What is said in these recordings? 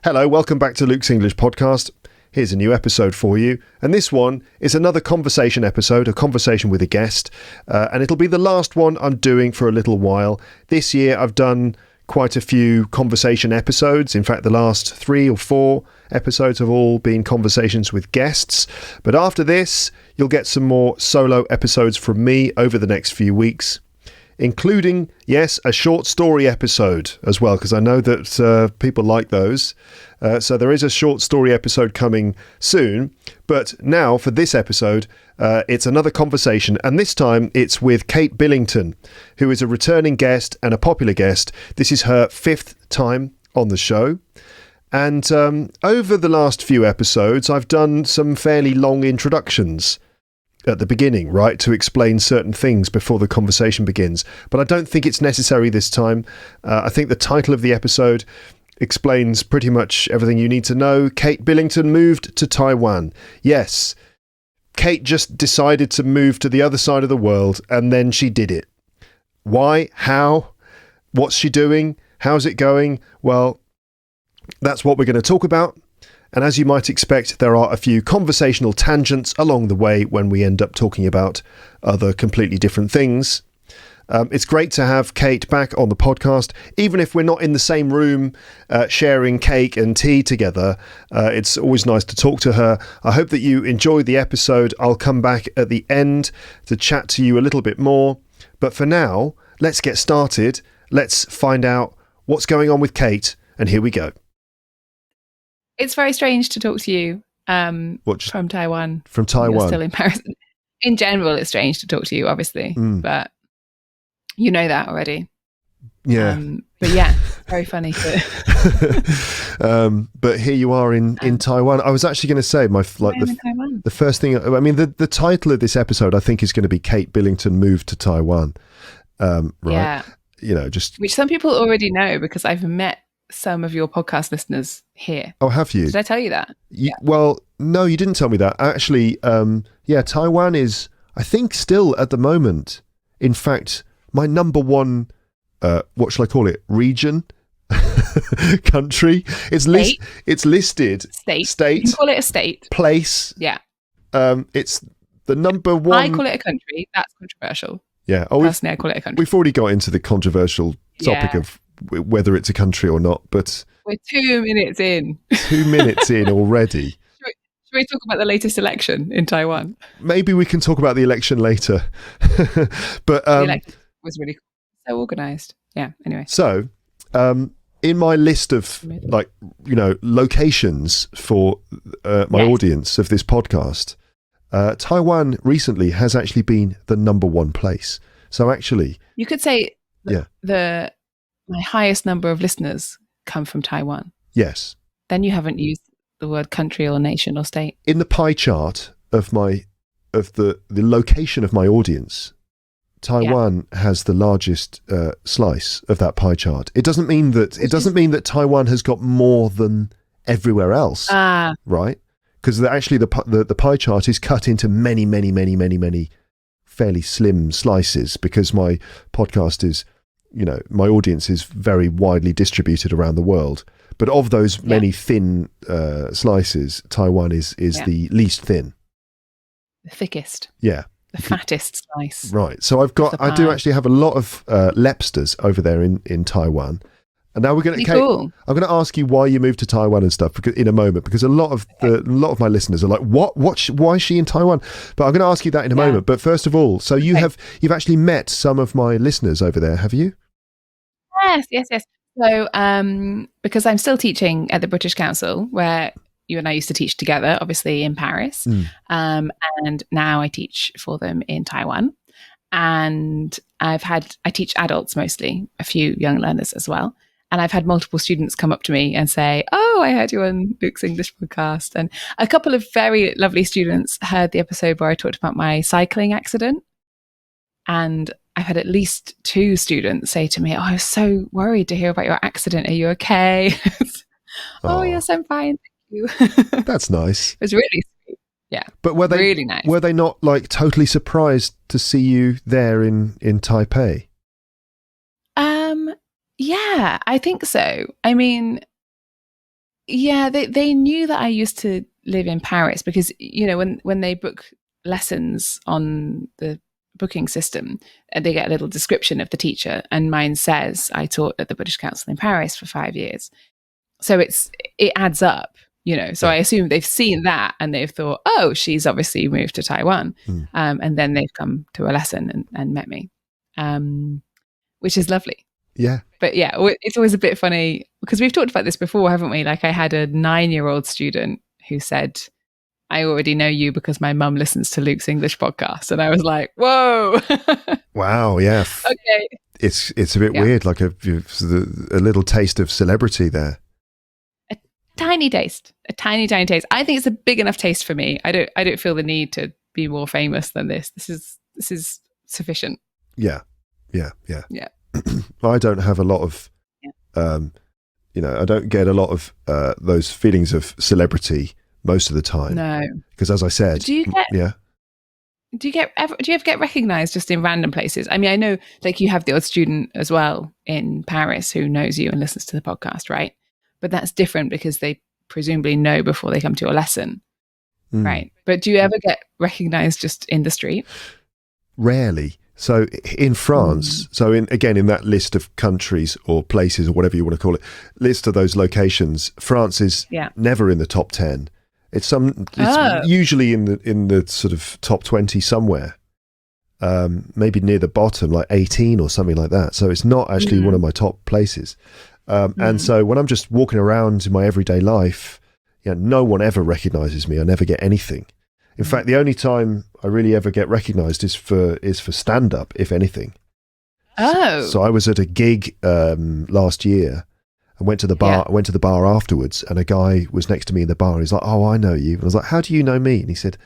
Hello, welcome back to Luke's English Podcast. Here's a new episode for you. And this one is another conversation episode, a conversation with a guest. And it'll be the last one I'm doing for a little while. This year I've done quite a few conversation episodes. In fact, the last 3 or 4 episodes have all been conversations with guests. But after this, you'll get some more solo episodes from me over the next few weeks, including, yes, a short story episode as well, because I know that people like those. So there is a short story episode coming soon. But now, for this episode, it's another conversation. And this time, it's with Kate Billington, who is a returning guest and a popular guest. This is her 5th time on the show. And over the last few episodes, I've done some fairly long introductions at the beginning, right, to explain certain things before the conversation begins. But I don't think it's necessary this time. I think the title of the episode explains pretty much everything you need to know. Kate Billington moved to Taiwan. Yes, Kate just decided to move to the other side of the world, and then she did it. Why? How? What's she doing? How's it going? Well, that's what we're going to talk about. And as you might expect, there are a few conversational tangents along the way when we end up talking about other completely different things. It's great to have Kate back on the podcast, even if we're not in the same room sharing cake and tea together. It's always nice to talk to her. I hope that you enjoyed the episode. I'll come back at the end to chat to you a little bit more. But for now, let's get started. Let's find out what's going on with Kate. And here we go. It's very strange to talk to you from Taiwan. From Taiwan. You're still in Paris. In general, it's strange to talk to you, obviously, but you know that already. Yeah. But yeah, very funny. But here you are in Taiwan. I was actually going to say the first thing. I mean, the title of this episode, I think, is going to be Kate Billington moved to Taiwan. Right? Yeah. You know, just which some people already know because I've met some of your podcast listeners here. Oh, have you? Did I tell you that? Yeah. Well, no, you didn't tell me that. Actually, Taiwan is, I think, still at the moment, in fact, my number one, what shall I call it? Region? Country? It's listed. State. You can call it a state. Place. Yeah. It's the number one. I call it a country. That's controversial. Yeah. Personally, I call it a country. We've already got into the controversial topic of whether it's a country or not, but we're 2 minutes in. 2 minutes in already. Should we talk about the latest election in Taiwan? Maybe we can talk about the election later. But the election was really so organised. Yeah. Anyway. So, in my list of locations for my audience of this podcast, Taiwan recently has actually been the number one place. So actually, you could say my highest number of listeners come from Taiwan. Yes. Then you haven't used the word country or nation or state. In the pie chart of the location of my audience, Taiwan has the largest slice of that pie chart. It doesn't mean that Taiwan has got more than everywhere else, right? Because actually the pie chart is cut into many, many, many, many, many fairly slim slices, because my podcast is, my audience is very widely distributed around the world. But of those many thin slices, Taiwan is the least thin. The thickest. Yeah. The fattest slice. Right. So I do actually have a lot of LEPsters over there in Taiwan. And now we're going to, Kate, cool. I'm going to ask you why you moved to Taiwan and stuff in a moment, because a lot of my listeners are like, why is she in Taiwan? But I'm going to ask you that in a moment. But first of all, so you've actually met some of my listeners over there, have you? Yes. So, because I'm still teaching at the British Council, where you and I used to teach together, obviously in Paris, and now I teach for them in Taiwan. And I teach adults mostly, a few young learners as well. And I've had multiple students come up to me and say, "Oh, I heard you on Luke's English podcast." And a couple of very lovely students heard the episode where I talked about my cycling accident. And I've had at least 2 students say to me, "Oh, I was so worried to hear about your accident. Are you okay?" Oh, yes, I'm fine. Thank you. That's nice. It was really sweet. Yeah. But were they really nice? Were they not like totally surprised to see you there in Taipei? Yeah, I think so. I mean, Yeah, they knew that I used to live in Paris because, when they book lessons on the booking system, they get a little description of the teacher, and mine says I taught at the British Council in Paris for 5 years. So it adds up, So I assume they've seen that and they've thought, oh, she's obviously moved to Taiwan. And then they've come to a lesson and met me, which is lovely. Yeah. But yeah, it's always a bit funny because we've talked about this before, haven't we? Like I had a 9-year-old student who said, I already know you because my mum listens to Luke's English podcast. And I was like, whoa. Wow. Yeah. Okay. It's a bit weird, like a little taste of celebrity there. A tiny taste. I think it's a big enough taste for me. I don't feel the need to be more famous than this. This is sufficient. Yeah. I don't have a lot of, I don't get a lot of those feelings of celebrity most of the time. No, because as I said, do you ever get recognized just in random places? I mean, I know like you have the odd student as well in Paris who knows you and listens to the podcast, right? But that's different because they presumably know before they come to a lesson, right? But do you ever get recognized just in the street? Rarely. So in France, in that list of countries or places or whatever you want to call it, list of those locations, France is never in the top 10. It's usually in the sort of top 20 somewhere, maybe near the bottom, like 18 or something like that. So it's not actually one of my top places. And so when I'm just walking around in my everyday life, no one ever recognizes me. I never get anything. In fact, the only time I really ever get recognised is for stand-up, if anything. Oh. So I was at a gig last year and went to the bar. Yeah. I went to the bar afterwards, and a guy was next to me in the bar. And he's like, "Oh, I know you." And I was like, "How do you know me?" And he said,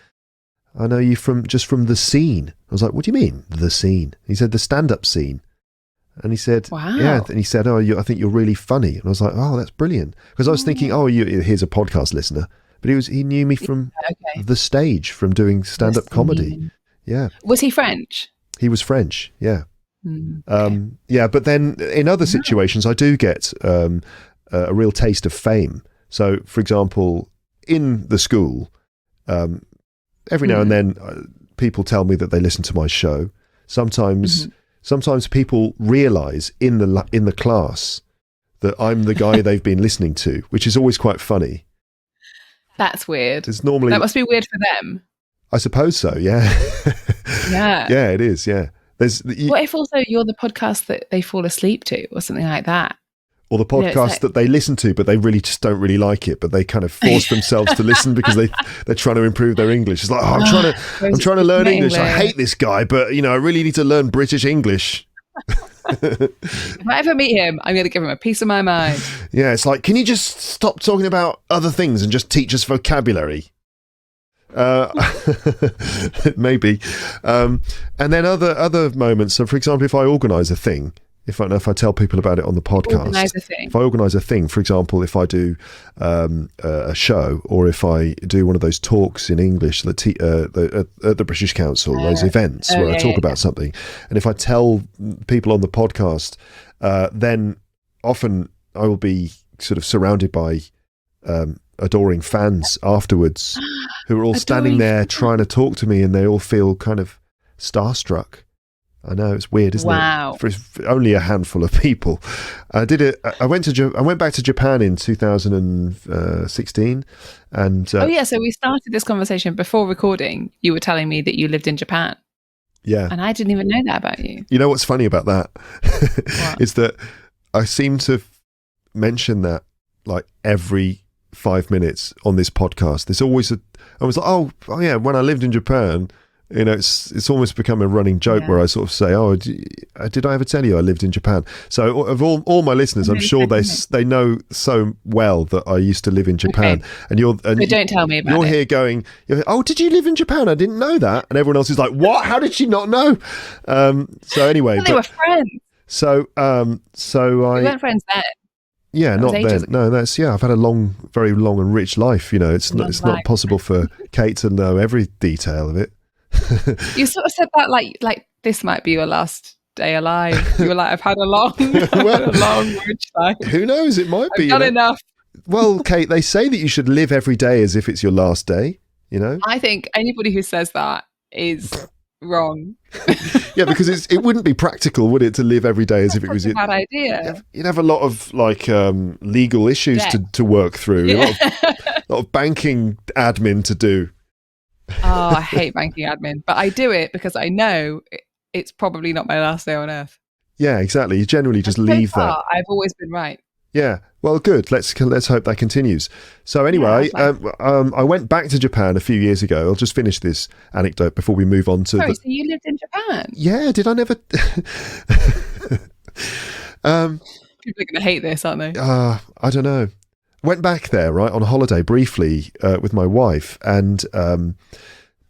"I know you from the scene." I was like, "What do you mean, the scene?" He said, "The stand-up scene." And he said, "Wow." Yeah. And he said, "Oh, I think you're really funny." And I was like, "Oh, that's brilliant." Because I was thinking, "Oh, here's a podcast listener." But he knew me from the stage, from doing stand-up comedy. Yeah. Was he French? He was French, yeah. But then in other situations, I do get a real taste of fame. So, for example, in the school, every now and then, people tell me that they listen to my show. Sometimes people realise in the class that I'm the guy they've been listening to, which is always quite funny. That's weird. It's normally that must be weird for them. I suppose so. Yeah. Yeah. Yeah, it is. Yeah. What if also you're the podcast that they fall asleep to, or something like that? Or the podcast that they listen to, but they really just don't really like it, but they kind of force themselves to listen because they're trying to improve their English. It's like, I'm trying to learn English. I hate this guy, but I really need to learn British English. If I ever meet him, I'm going to give him a piece of my mind. Yeah, it's like, can you just stop talking about other things and just teach us vocabulary? Maybe. And then other moments. So, for example, if I organise a thing, if I tell people about it on the podcast, if I organise a thing, for example, if I do a show, or if I do one of those talks in English at the British Council, those events where I talk about something, and if I tell people on the podcast, then often I will be sort of surrounded by adoring fans afterwards who are all standing there trying to talk to me, and they all feel kind of starstruck. I know, it's weird, isn't it? For only a handful of people. I went back to Japan in 2016, and so we started this conversation before recording. You were telling me that you lived in Japan. Yeah, and I didn't even know that about you. You know what's funny about that? Is that I seem to mention that like every 5 minutes on this podcast. There's always I was like, oh yeah, when I lived in Japan. It's almost become a running joke where I sort of say, "Oh, did I ever tell you I lived in Japan?" So of all my listeners, I'm sure they know so well that I used to live in Japan. Okay. And don't tell me about it. You're here going, "Oh, did you live in Japan? I didn't know that." And everyone else is like, "What? How did she not know?" So anyway, they were friends. So we weren't friends then. Yeah, not then. No, I've had a very long and rich life. It's not possible for Kate to know every detail of it. You sort of said that like this might be your last day alive. You were like, I've had a long, rich life. Who knows? It might be. I've done enough. Well, Kate, they say that you should live every day as if it's your last day, you know? I think anybody who says that is wrong. Yeah, because it wouldn't be practical, would it, to live every day as if it was a bad idea. You'd have a lot of legal issues to work through, Yeah. a lot of banking admin to do. Oh, I hate banking admin, but I do it because I know it's probably not my last day on earth. Yeah, exactly. You generally just leave that. I've always been right. Yeah. Well, good. Let's hope that continues. So anyway, I went back to Japan a few years ago. I'll just finish this anecdote before we move on to. Sorry, so you lived in Japan? Yeah. Did I never? People are going to hate this, aren't they? I don't know. Went back there, right, on a holiday briefly with my wife, and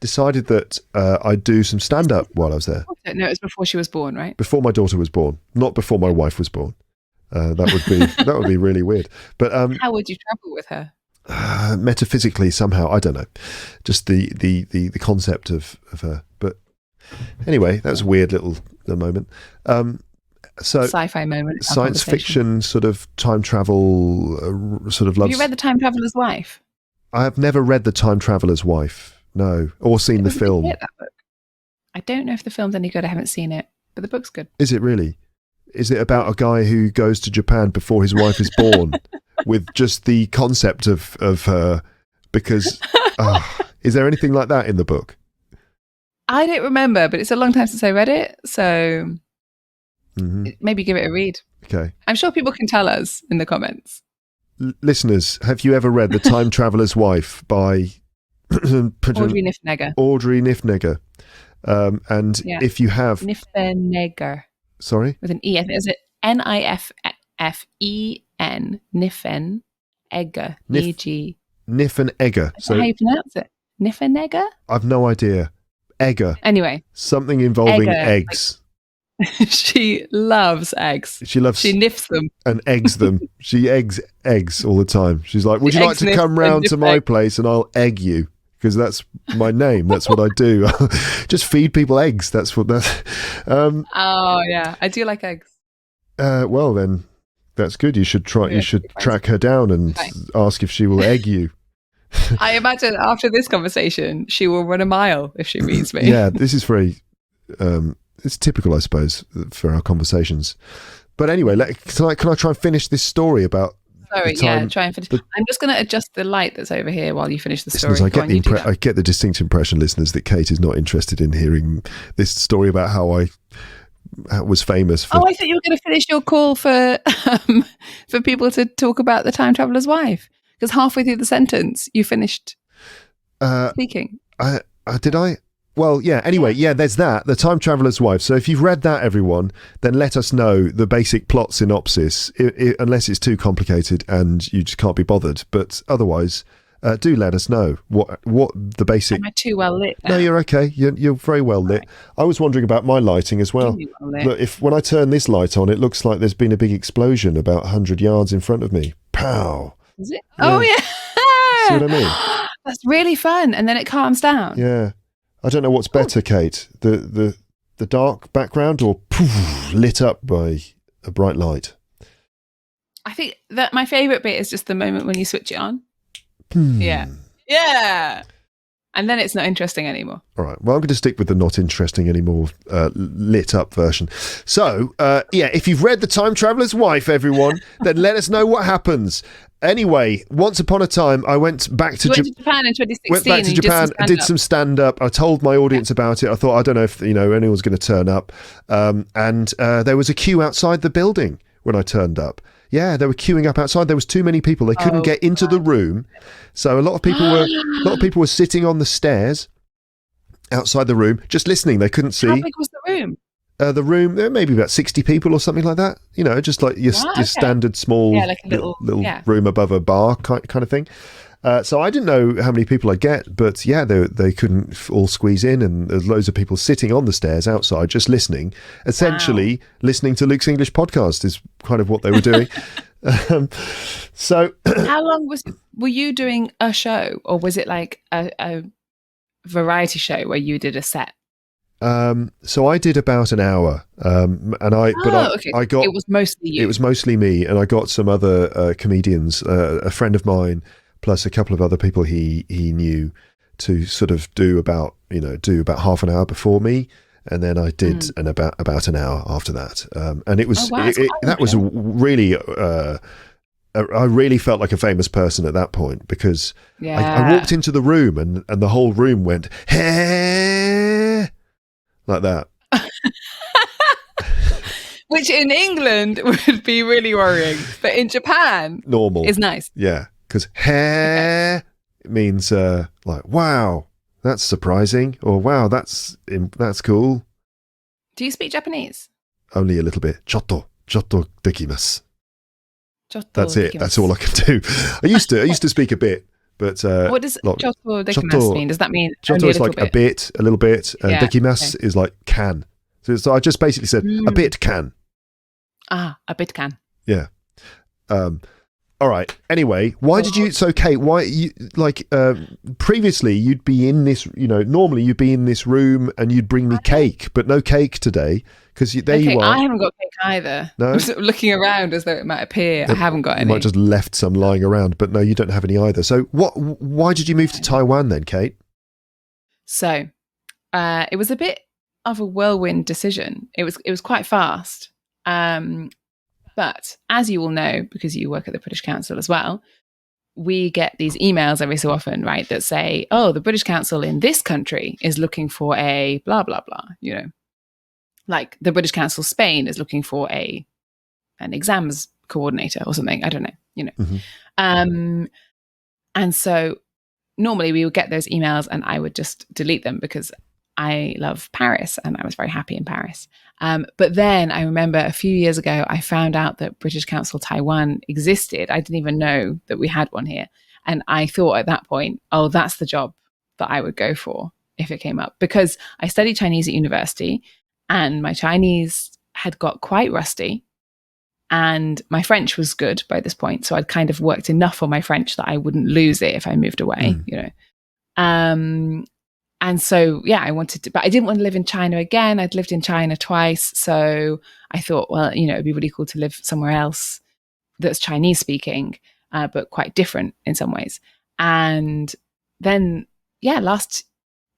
decided that I'd do some stand-up while I was there. No, it was before she was born, right? Before my daughter was born, not before my wife was born. That would be really weird. But how would you travel with her? Metaphysically, somehow, I don't know. Just the concept of her. But anyway, that was a weird little moment. So sci-fi moment, science fiction, sort of time travel, sort of love. Have you read The Time Traveler's Wife? I have never read The Time Traveler's Wife. No, or seen the film. That book. I don't know if the film's any good. I haven't seen it, but the book's good. Is it really? Is it about a guy who goes to Japan before his wife is born, with just the concept of her? Because is there anything like that in the book? I don't remember, but it's a long time since I read it, so maybe give it a read. Okay. I'm sure people can tell us in the comments. Listeners, have you ever read The Time Traveler's Wife by Audrey Niffenegger? Audrey Niffenegger. And if you have... Niffenegger. Sorry? With an E. I think is it Niffen? Niffenegger. E-G. Niffenegger. So how you pronounce it? Niffenegger? I've no idea. Egger. Anyway. Something involving eggs. She loves eggs. She niffs them. And eggs them. She eggs all the time. She's like, would you like to come round to my place and I'll egg you? Because that's my name. That's what I do. Just feed people eggs. That's. Oh yeah, I do like eggs. Well then, that's good. You should try. You should track her down and ask if she will egg you. I imagine after this conversation, she will run a mile if she meets me. Yeah, this is very. It's typical, I suppose, for our conversations. But anyway, can I try and finish this story about? Sorry, try and finish. I'm just going to adjust the light that's over here while you finish the story. Listeners, I get the distinct impression, listeners, that Kate is not interested in hearing this story about how I was famous. I thought you were going to finish your call for people to talk about The Time Traveler's Wife, because halfway through the sentence you finished speaking. Did I? Well, yeah, anyway, there's that, The Time Traveler's Wife. So if you've read that, everyone, then let us know the basic plot synopsis, unless it's too complicated and you just can't be bothered. But otherwise, do let us know what the basic... Am I too well lit now? No, you're okay. You're very well lit. Right. I was wondering about my lighting as well. Look, when I turn this light on, it looks like there's been a big explosion about 100 yards in front of me. Pow! Is it? Yeah. Oh, yeah! See what I mean? That's really fun. And then it calms down. Yeah. I don't know what's better, Kate, the dark background or poof, lit up by a bright light. I think that my favourite bit is just the moment when you switch it on. Yeah. And then it's not interesting anymore. All right. Well, I'm going to stick with the not interesting anymore lit up version. So, if you've read The Time Traveler's Wife, everyone, then let us know what happens. Anyway, once upon a time, I went back to Japan in 2016. Went back to Japan, did some stand-up. I told my audience about it. I thought, I don't know if anyone's going to turn up. And there was a queue outside the building when I turned up. Yeah, they were queuing up outside. There was too many people. They couldn't get into the room. So a lot of people were sitting on the stairs outside the room, just listening. They couldn't see. How big was the room? The room, there may be about 60 people or something like that. Just like your standard small like a little room above a bar kind of thing. So I didn't know how many people I'd get, but yeah, they couldn't all squeeze in, and there's loads of people sitting on the stairs outside just listening. Essentially, listening to Luke's English podcast is kind of what they were doing. So, how long were you doing a show, or was it like a variety show where you did a set? So I did about an hour, Okay. I got It was mostly you. it was mostly me, and I got some other comedians, a friend of mine, plus a couple of other people he knew, to sort of do about half an hour before me, and then I did about an hour after that, and it was that was really. I really felt like a famous person at that point because I walked into the room and the whole room went hey, like that. Which in England would be really worrying, but in Japan, normal is nice. Yeah, because hair means like wow, that's surprising, or wow, that's cool. Do you speak Japanese? Only a little bit. Chotto dekimasu. That's it. Dekimasu. That's all I can do. I used to speak a bit, but what does chotto dekimasu mean? Does that mean chotto is like a bit, a little bit, and dekimasu is like can. So I just basically said a bit can. A bit can. Yeah. All right. Anyway, why did you? So, Kate, why you previously you'd be in this? Normally you'd be in this room and you'd bring me cake, but no cake today because you are. I haven't got cake either. No, I'm sort of looking around as though it might appear. I haven't got any. You might just left some lying around, but no, you don't have any either. So, why did you move to Taiwan then, Kate? So, it was a bit of a whirlwind decision. It was quite fast. But as you all know, because you work at the British Council as well, we get these emails every so often, right, that say, oh, the British Council in this country is looking for a blah, blah, blah, Like the British Council Spain is looking for an exams coordinator or something. I don't know, Mm-hmm. And so normally we would get those emails and I would just delete them because I love Paris and I was very happy in Paris. But then I remember a few years ago, I found out that British Council Taiwan existed. I didn't even know that we had one here. And I thought at that point, oh, that's the job that I would go for if it came up. Because I studied Chinese at university and my Chinese had got quite rusty and my French was good by this point. So I'd kind of worked enough on my French that I wouldn't lose it if I moved away, And so, I wanted to, but I didn't want to live in China again. I'd lived in China twice. So I thought, well, it'd be really cool to live somewhere else that's Chinese speaking, but quite different in some ways. And then, last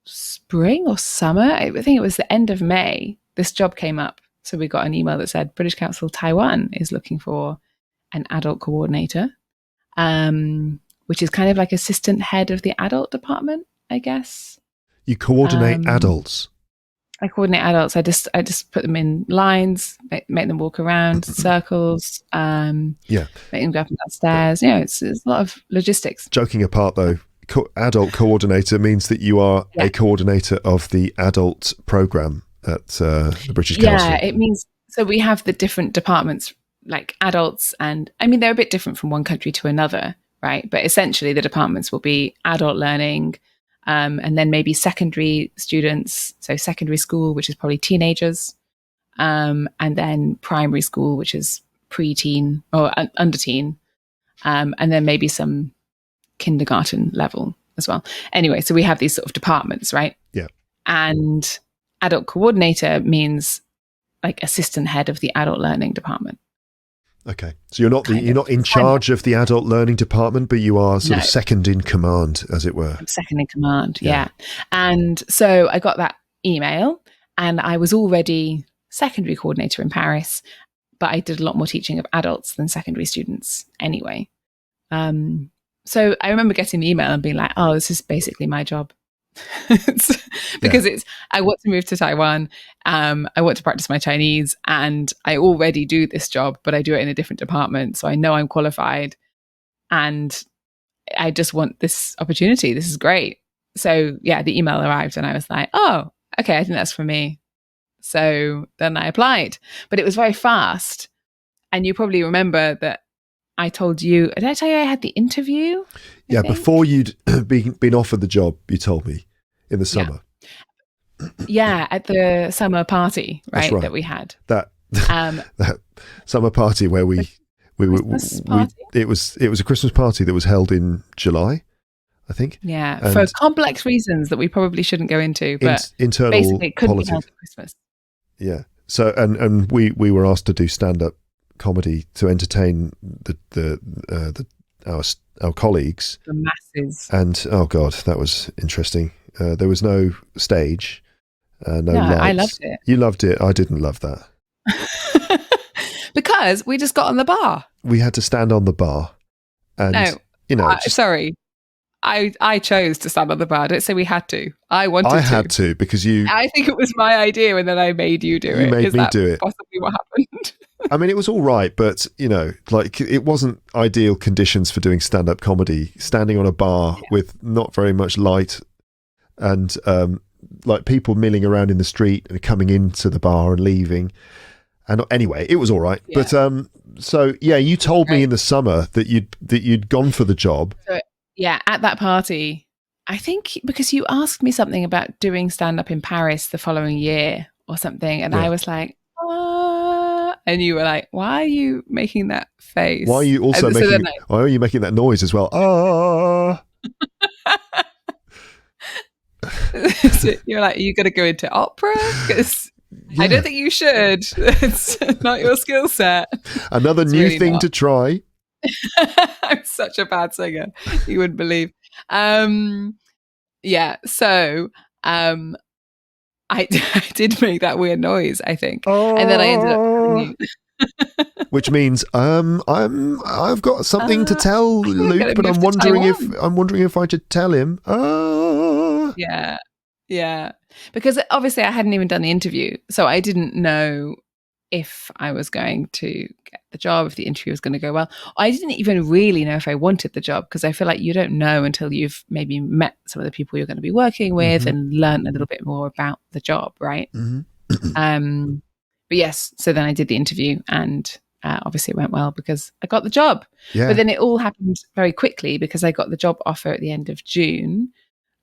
spring or summer, I think it was the end of May, this job came up. So we got an email that said British Council Taiwan is looking for an adult coordinator, which is kind of like assistant head of the adult department, I guess. You coordinate adults. I coordinate adults. I just put them in lines, make them walk around circles. Make them go up and down stairs. It's a lot of logistics. Joking apart, though, adult coordinator means that you are a coordinator of the adult program at the British Council. Yeah, it means so we have the different departments, like adults, and I mean they're a bit different from one country to another, right? But essentially, the departments will be adult learning. And then maybe secondary students, so secondary school, which is probably teenagers, and then primary school, which is pre-teen or under teen, and then maybe some kindergarten level as well. Anyway, so we have these sort of departments, right? Yeah. And adult coordinator means like assistant head of the adult learning department. Okay, so you're not in charge of the adult learning department, but you are sort of second in command, as it were. I'm second in command, yeah. And so I got that email, and I was already secondary coordinator in Paris, but I did a lot more teaching of adults than secondary students anyway. So I remember getting the email and being like, "Oh, this is basically my job." Because I want to move to Taiwan, I want to practice my Chinese, and I already do this job, but I do it in a different department, so I know I'm qualified and I just want this opportunity. This is great. So the email arrived and I was like, oh, okay, I think that's for me. So then I applied, but it was very fast. And you probably remember that I told you, did I tell you I had the interview? Yeah, before you'd been offered the job, you told me in the summer. Yeah, at the summer party, right, that we had. That summer party where it was a Christmas party that was held in July, I think. Yeah, And for complex reasons that we probably shouldn't go into, but internal basically it couldn't be held politics. at Christmas. Yeah. So and we were asked to do stand-up comedy to entertain our colleagues, The masses. and oh god, that was interesting. There was no stage, no lights. I loved it. You loved it. I didn't love that. Because we just got on the bar. We had to stand on the bar, and Sorry, I chose to stand on the bar. I don't say we had to. I wanted to. I had to because you. I think it was my idea, and then I made you do it. You made me do it. Possibly what happened. I mean, it was all right, but like it wasn't ideal conditions for doing stand-up comedy. Standing on a bar with not very much light, and like people milling around in the street and coming into the bar and leaving. And anyway, it was all right. Yeah. But so yeah, you told me in the summer that you'd gone for the job. So, yeah, at that party, I think because you asked me something about doing stand-up in Paris the following year or something, and I was like, and you were like, "Why are you making that face? Why are you also why are you making that noise as well?" So you're like, "Are you going to go into opera?" Because I don't think you should. It's not your skill set. Another new really thing to try. I'm such a bad singer. You wouldn't believe. Yeah. So I did make that weird noise, I think. And then I ended up which means I've got something to tell Luke, but I'm wondering if I should tell him. Yeah. Because obviously I hadn't even done the interview, so I didn't know if I was going to get the job, if the interview was going to go well. I didn't even really know if I wanted the job, because I feel like you don't know until you've maybe met some of the people you're going to be working with and learn a little bit more about the job, right? But yes, so then I did the interview, and obviously it went well because I got the job. Yeah. But then it all happened very quickly because I got the job offer at the end of June,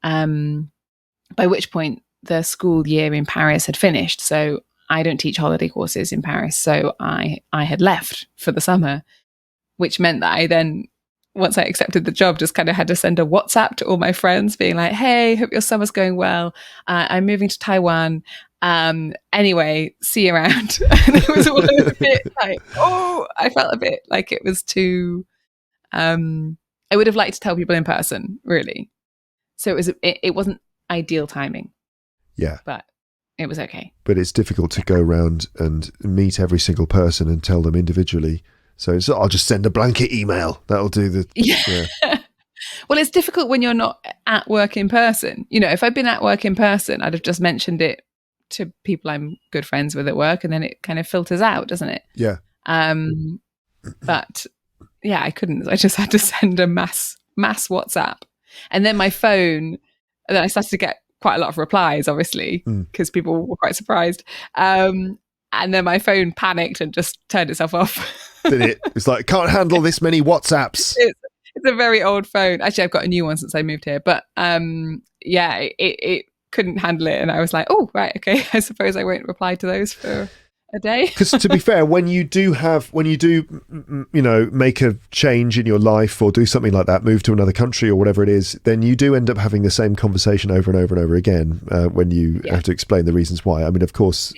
by which point the school year in Paris had finished. So I don't teach holiday courses in Paris. So I had left for the summer, which meant that I then, once I accepted the job, just kind of had to send a WhatsApp to all my friends being like, "Hey, hope your summer's going well. I'm moving to Taiwan. Anyway, see you around." And it was all a bit like, I felt a bit like it was too, I would have liked to tell people in person, really. So it wasn't ideal timing. Yeah. But it was okay. But it's difficult to go around and meet every single person and tell them individually. So I'll just send a blanket email. That'll do the... Yeah. Well, it's difficult when you're not at work in person. If I'd been at work in person, I'd have just mentioned it to people I'm good friends with at work, and then it kind of filters out, doesn't it? Yeah. But yeah, I couldn't. I just had to send a mass WhatsApp. And then my phone, and then I started to get quite a lot of replies, obviously, because people were quite surprised. And then my phone panicked and just turned itself off. Did it? It's like, can't handle this many WhatsApps. It's a very old phone. Actually, I've got a new one since I moved here. But yeah, it couldn't handle it. And I was like, oh, right, okay. I suppose I won't reply to those for a day. Because to be fair, when you do make a change in your life or do something like that, move to another country or whatever it is, then you do end up having the same conversation over and over and over again when you have to explain the reasons why. I mean, of course,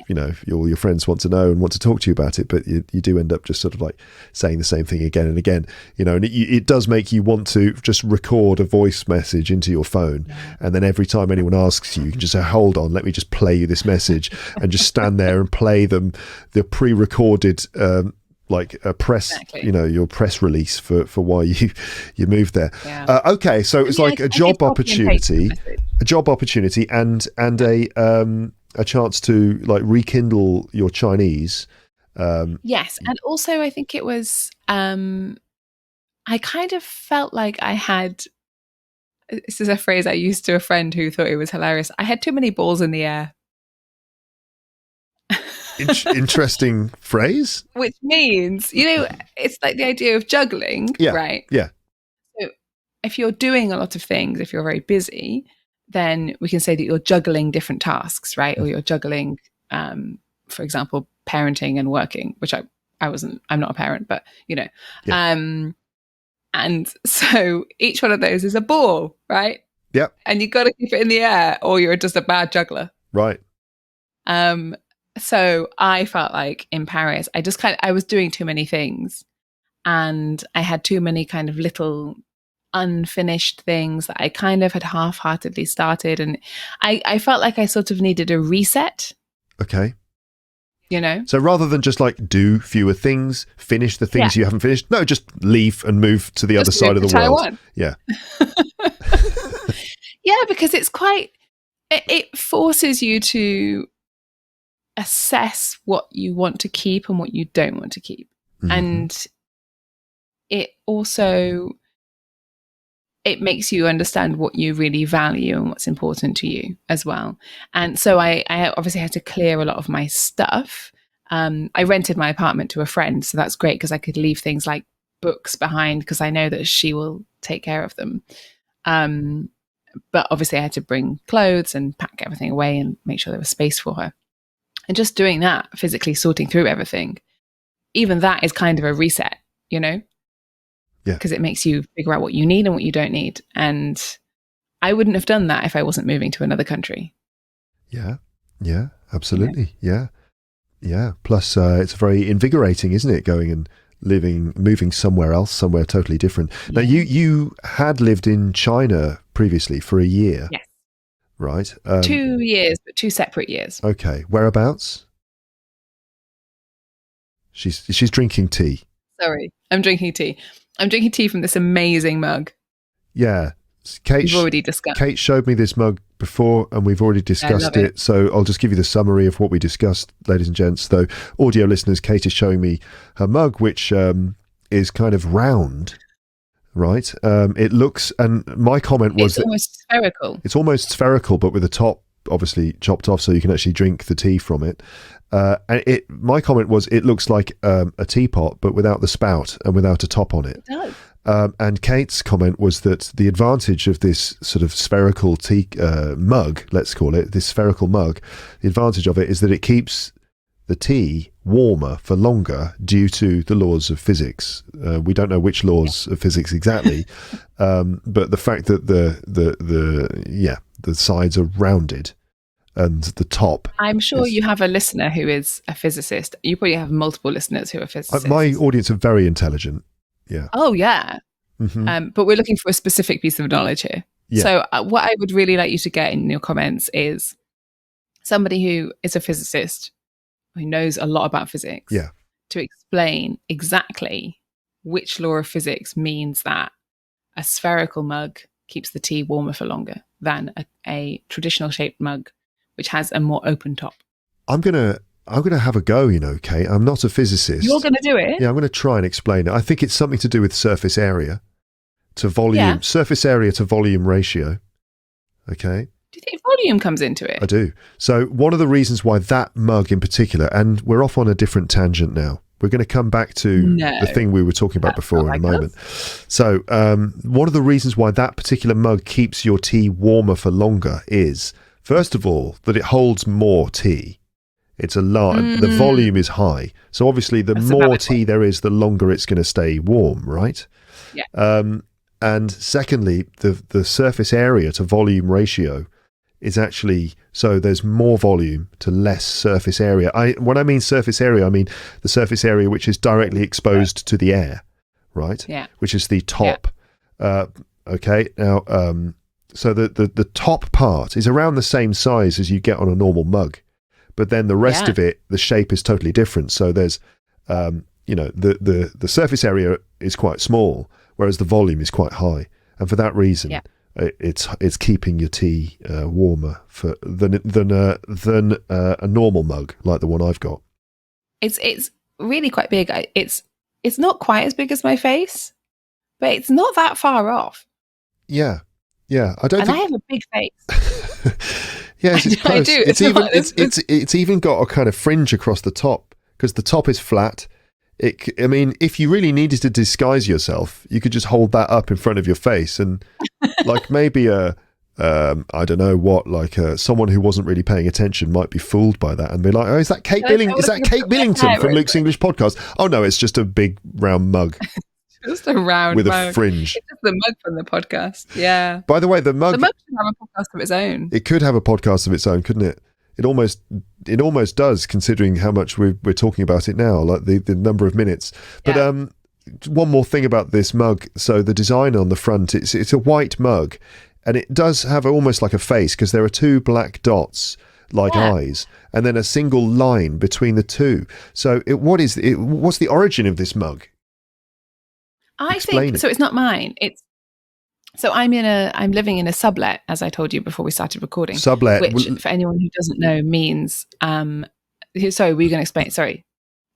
all your friends want to know and want to talk to you about it, but you do end up just sort of like saying the same thing again and again, and it does make you want to just record a voice message into your phone. And then every time anyone asks you can just say, hold on, let me just play you this message, and just stand there and play them the pre-recorded press, your press release for why you moved there. Yeah. Okay, so it's like a job opportunity and a chance to like rekindle your Chinese. Yes, and also I think it was I kind of felt like I had, this is a phrase I used to a friend who thought it was hilarious, I had too many balls in the air. Interesting phrase. Which means, it's like the idea of juggling, right? Yeah. So if you're doing a lot of things, if you're very busy, then we can say that you're juggling different tasks, right? Or you're juggling, for example, parenting and working, which I'm not a parent, but, And so each one of those is a ball, right? Yep. And you've got to keep it in the air or you're just a bad juggler. Right. So I felt like in Paris, I was doing too many things and I had too many kind of little unfinished things that I kind of had half-heartedly started. And I felt like I sort of needed a reset. Okay. You know? So rather than just like do fewer things, finish the things you haven't finished, no, just leave and move to the other side of the world. Yeah. Yeah, because it forces you to assess what you want to keep and what you don't want to keep. Mm-hmm. And it also, it makes you understand what you really value and what's important to you as well. And so I obviously had to clear a lot of my stuff. I rented my apartment to a friend, so that's great because I could leave things like books behind because I know that she will take care of them. But obviously I had to bring clothes and pack everything away and make sure there was space for her. And just doing that, physically sorting through everything, even that is kind of a reset, you know? Yeah. Because it makes you figure out what you need and what you don't need. And I wouldn't have done that if I wasn't moving to another country. Yeah. Yeah, absolutely. Yeah. Yeah. Plus, it's very invigorating, isn't it? Going and moving somewhere else, somewhere totally different. Now, you had lived in China previously for a year. Yes. Right. 2 years, but 2 separate years. Okay. Whereabouts? She's drinking tea. Sorry, I'm drinking tea. I'm drinking tea from this amazing mug. Yeah. We've already discussed. Kate showed me this mug before and we've already discussed it. So I'll just give you the summary of what we discussed, ladies and gents. Though audio listeners, Kate is showing me her mug, which is kind of round, right? It looks, and my comment was it's almost spherical. It's almost spherical, but with the top obviously chopped off so you can actually drink the tea from it. And my comment was it looks like a teapot, but without the spout and without a top on it. It does. And Kate's comment was that the advantage of this sort of spherical tea mug, let's call it, this spherical mug, the advantage of it is that it keeps the tea warmer for longer due to the laws of physics. We don't know which laws of physics exactly, but the fact that the sides are rounded and the top. I'm sure you have a listener who is a physicist. You probably have multiple listeners who are physicists. My audience are very intelligent. Yeah. Oh, yeah. Mm-hmm. But we're looking for a specific piece of knowledge here. Yeah. So what I would really like you to get in your comments is somebody who is a physicist, who knows a lot about physics, to explain exactly which law of physics means that a spherical mug keeps the tea warmer for longer than a traditional shaped mug, which has a more open top. I'm gonna have a go, Kate. I'm not a physicist. You're going to do it? Yeah, I'm going to try and explain it. I think it's something to do with surface area to volume, surface area to volume ratio. Okay. Do you think volume comes into it? I do. So one of the reasons why that mug in particular, and we're off on a different tangent now. We're going to come back to the thing we were talking about before in a moment. So one of the reasons why that particular mug keeps your tea warmer for longer is, first of all, that it holds more tea. It's a lot. The volume is high. So obviously the more tea there is, the longer it's going to stay warm, right? Yeah. And secondly, the surface area to volume ratio is actually, so there's more volume to less surface area. When I mean surface area, I mean the surface area which is directly exposed to the air, right? Yeah. Which is the top. Yeah. Okay. Now, so the top part is around the same size as you get on a normal mug. But then the rest of it, the shape is totally different. So there's, the surface area is quite small, whereas the volume is quite high. And for that reason, it's keeping your tea warmer than a normal mug like the one I've got. It's really quite big. It's not quite as big as my face, but it's not that far off. Yeah. Yeah. I have a big face. Yes, it's close. I do. It's even got a kind of fringe across the top because the top is flat. If you really needed to disguise yourself, you could just hold that up in front of your face and like maybe I don't know what, like someone who wasn't really paying attention might be fooled by that and be like, oh, is that Kate Billington? Is that Kate Billington from Luke's English Podcast? Oh no, it's just a big round mug. Just a round with mug. a fringe. It's just the mug from the podcast. Yeah. By the way, the mug should have a podcast of its own. It could have a podcast of its own, couldn't it? It almost does, considering how much we're talking about it now, like the number of minutes. But one more thing about this mug. So the design on the front, it's a white mug, and it does have almost like a face because there are two black dots like eyes, and then a single line between the two. So what's the origin of this mug? Explain it. So it's not mine. So I'm living in a sublet, as I told you before we started recording. Sublet, which for anyone who doesn't know means sorry, were you going to explain? Sorry,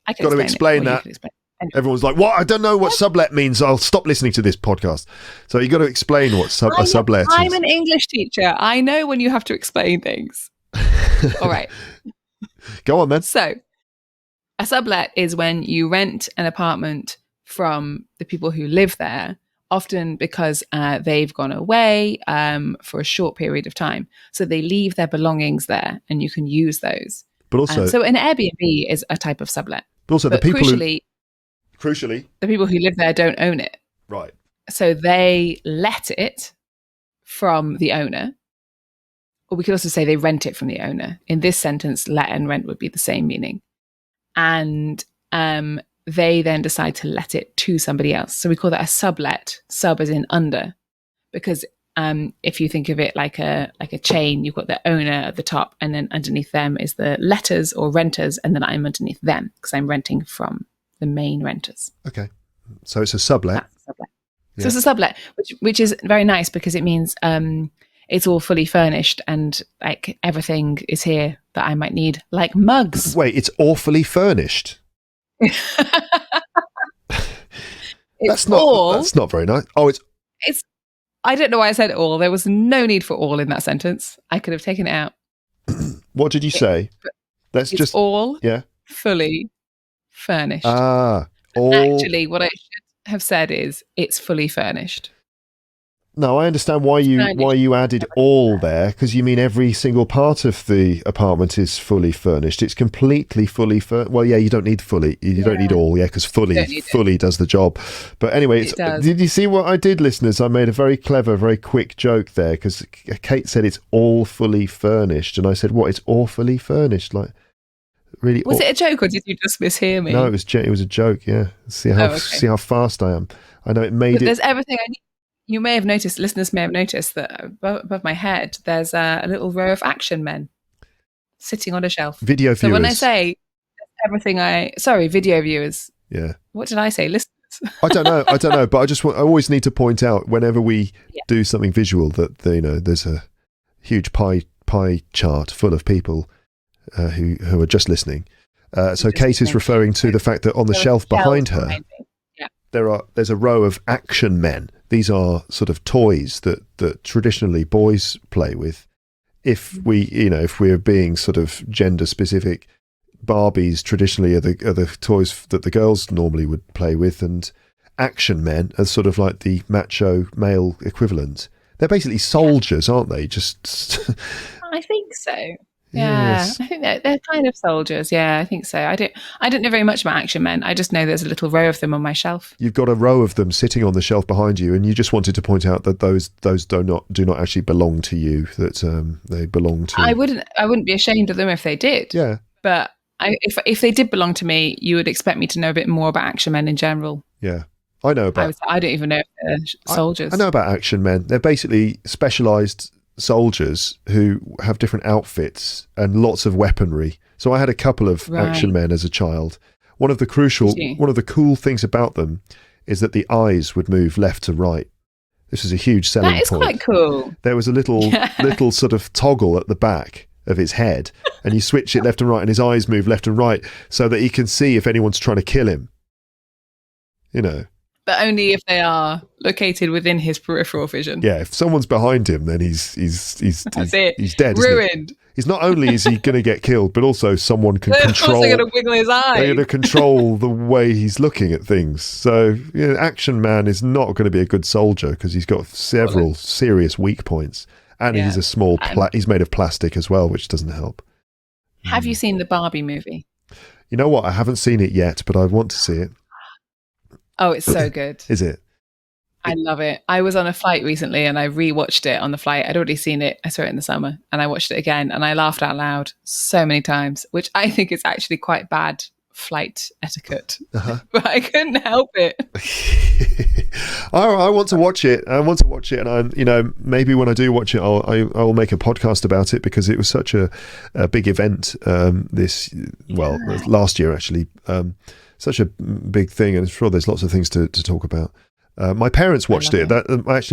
I can explain that. Anyway. Everyone's like, "What? I don't know what sublet means. I'll stop listening to this podcast." So you got to explain what a sublet is. I'm an English teacher. I know when you have to explain things. All right. Go on then. So a sublet is when you rent an apartment from the people who live there, often because they've gone away for a short period of time. So they leave their belongings there and you can use those. But also, so an Airbnb is a type of sublet. But also, the people crucially, the people who live there don't own it. Right. So they let it from the owner. Or we could also say they rent it from the owner. In this sentence, let and rent would be the same meaning. And they then decide to let it to somebody else. So we call that a sublet. Sub as in under. Because if you think of it like a chain, you've got the owner at the top, and then underneath them is the letters or renters, and then I'm underneath them because I'm renting from the main renters. Okay. So it's a sublet. That's a sublet. Yeah. So it's a sublet, which is very nice because it means it's all fully furnished and like everything is here that I might need, like mugs. Wait, it's awfully furnished. That's not very nice. Oh, it's I don't know why I said all. There was no need for all in that sentence. I could have taken it out. What did you say? It's just all fully furnished. All. Actually, what I should have said is it's fully furnished. No, I understand why you added all there, because you mean every single part of the apartment is fully furnished. It's completely fully furnished. Well, yeah, you don't need fully. You don't need all, because fully does the job. But anyway, did you see what I did, listeners? I made a very clever, very quick joke there, because Kate said it's all fully furnished, and I said, what? It's all fully furnished, like really. Was it a joke, or did you just mishear me? No, it was a joke. Yeah, see how fast I am. I know it made it. There's everything I need. You may have noticed, listeners may have noticed that above my head, there's a little row of action men sitting on a shelf. Video viewers. So when I say everything video viewers. Yeah. What did I say? Listeners? I don't know. But I always need to point out whenever we do something visual that, there's a huge pie chart full of people who are just listening. So Kate is referring to the fact that on the shelf behind her, there's a row of action men. These are sort of toys that traditionally boys play with. If we're being sort of gender specific, Barbies traditionally are the toys that the girls normally would play with, and action men are sort of like the macho male equivalent. They're basically soldiers, aren't they? Just I think so. Yeah, yes. I think they're kind of soldiers. Yeah, I think so. I don't know very much about action men. I just know there's a little row of them on my shelf. You've got a row of them sitting on the shelf behind you, and you just wanted to point out that those do not actually belong to you. That they belong to. I wouldn't be ashamed of them if they did. Yeah, but if they did belong to me, you would expect me to know a bit more about action men in general. Yeah. I know about. I don't even know if they're soldiers. I know about action men. They're basically specialised soldiers who have different outfits and lots of weaponry. So I had a couple of action men as a child. One of the cool things about them is that the eyes would move left to right. This is a huge selling point. That is quite cool. There was a little sort of toggle at the back of his head, and you switch it left and right, and his eyes move left and right so that he can see if anyone's trying to kill him. But only if they are located within his peripheral vision. Yeah, if someone's behind him, then he's dead. Ruined. He's not only is he going to get killed, but also someone can control. They're also going to wiggle his eye. They're going to control the way he's looking at things. So, Action Man is not going to be a good soldier because he's got several serious weak points, and he's a small. He's made of plastic as well, which doesn't help. Have you seen the Barbie movie? You know what? I haven't seen it yet, but I want to see it. Oh, it's so good. Is it? I love it. I was on a flight recently and I rewatched it on the flight. I'd already seen it. I saw it in the summer and I watched it again and I laughed out loud so many times, which I think is actually quite bad flight etiquette. But I couldn't help it. I want to watch it. And maybe when I do watch it, I'll make a podcast about it because it was such a big event last year actually. Such a big thing, and I'm sure there's lots of things to talk about. My parents watched it.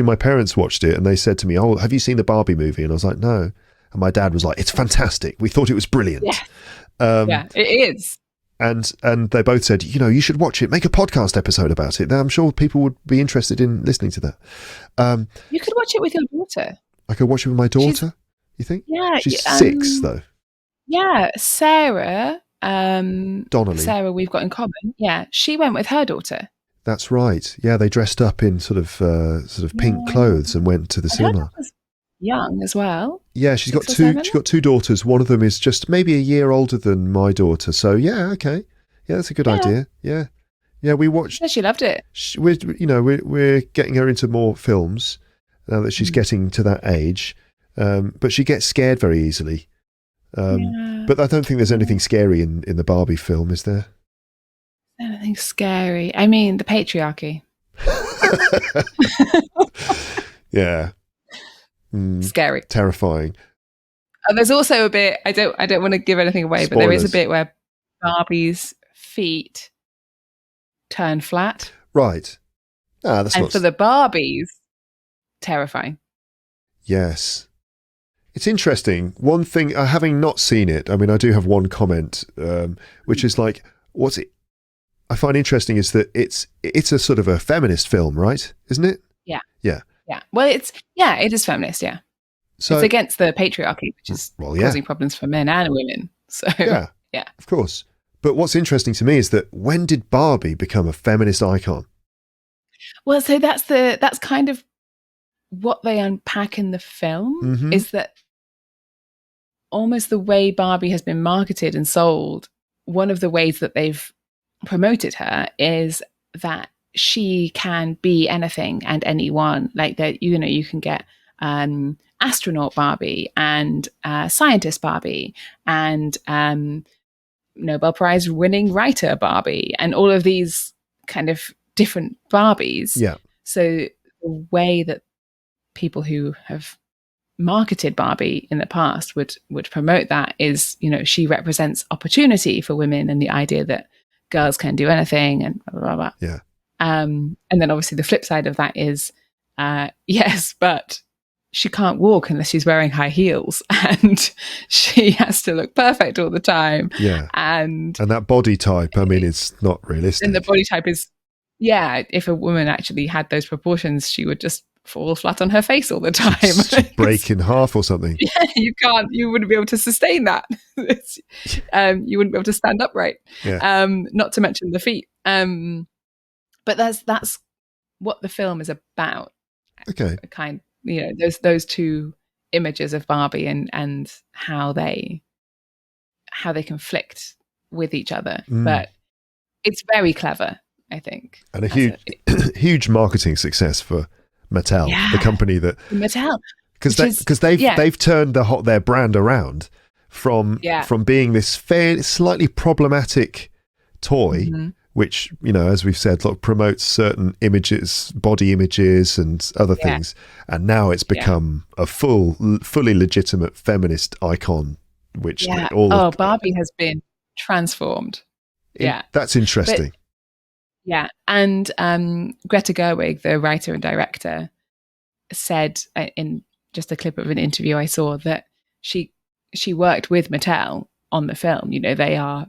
My parents watched it, and they said to me, "Oh, have you seen the Barbie movie?" And I was like, "No." And my dad was like, "It's fantastic. We thought it was brilliant." Yeah, it is. And they both said, you should watch it. Make a podcast episode about it. I'm sure people would be interested in listening to that. You could watch it with your daughter. I could watch it with my daughter. You think? Yeah, she's 6 though. Yeah, Sarah. Donnelly. Sarah, we've got in common. Yeah, she went with her daughter. That's right. Yeah, they dressed up in sort of pink clothes and went to the cinema. Young as well. Yeah, she's got two daughters. One of them is just maybe a year older than my daughter. So yeah, okay. Yeah, that's a good idea. Yeah. Yeah, we watched. Yeah, she loved it. We're getting her into more films now that she's getting to that age. But she gets scared very easily. But I don't think there's anything scary in the Barbie film, is there? Anything scary? I mean, the patriarchy. Yeah. Scary. Terrifying. And there's also a bit, I don't want to give anything away, but there is a bit where Barbie's feet turn flat. Right. For the Barbies, terrifying. Yes. It's interesting. One thing, having not seen it, I mean, I do have one comment, which is like, I find interesting is that it's a sort of a feminist film, right? Isn't it? Yeah. Yeah. Yeah. Well, it is feminist, yeah. So it's against the patriarchy, which is causing problems for men and women. So yeah, of course. But what's interesting to me is that when did Barbie become a feminist icon? Well, so that's kind of what they unpack in the film, is that almost the way Barbie has been marketed and sold, one of the ways that they've promoted her is that she can be anything and anyone. Like that, you can get astronaut Barbie and scientist Barbie and Nobel Prize winning writer Barbie and all of these kind of different Barbies. Yeah. So the way that people who have marketed Barbie in the past would promote that is, she represents opportunity for women and the idea that girls can do anything and blah, blah, blah. Yeah. And then obviously the flip side of that is, yes, but she can't walk unless she's wearing high heels and she has to look perfect all the time. Yeah. And that body type, I mean, it's not realistic. And the body type is, if a woman actually had those proportions, she would just fall flat on her face all the time. Just break in half or something. Yeah, you wouldn't be able to sustain that. You wouldn't be able to stand upright. Yeah. Not to mention the feet. But that's what the film is about. Okay. Those two images of Barbie and how they conflict with each other. But it's very clever, I think. And a huge marketing success for Mattel, the company that Mattel, because they've turned their brand around from being this slightly problematic toy, which as we've said, promotes certain images, body images, and other things, and now it's become a fully legitimate feminist icon. Which Barbie has been transformed. That's interesting. And Greta Gerwig, the writer and director, said in just a clip of an interview I saw that she worked with Mattel on the film. They are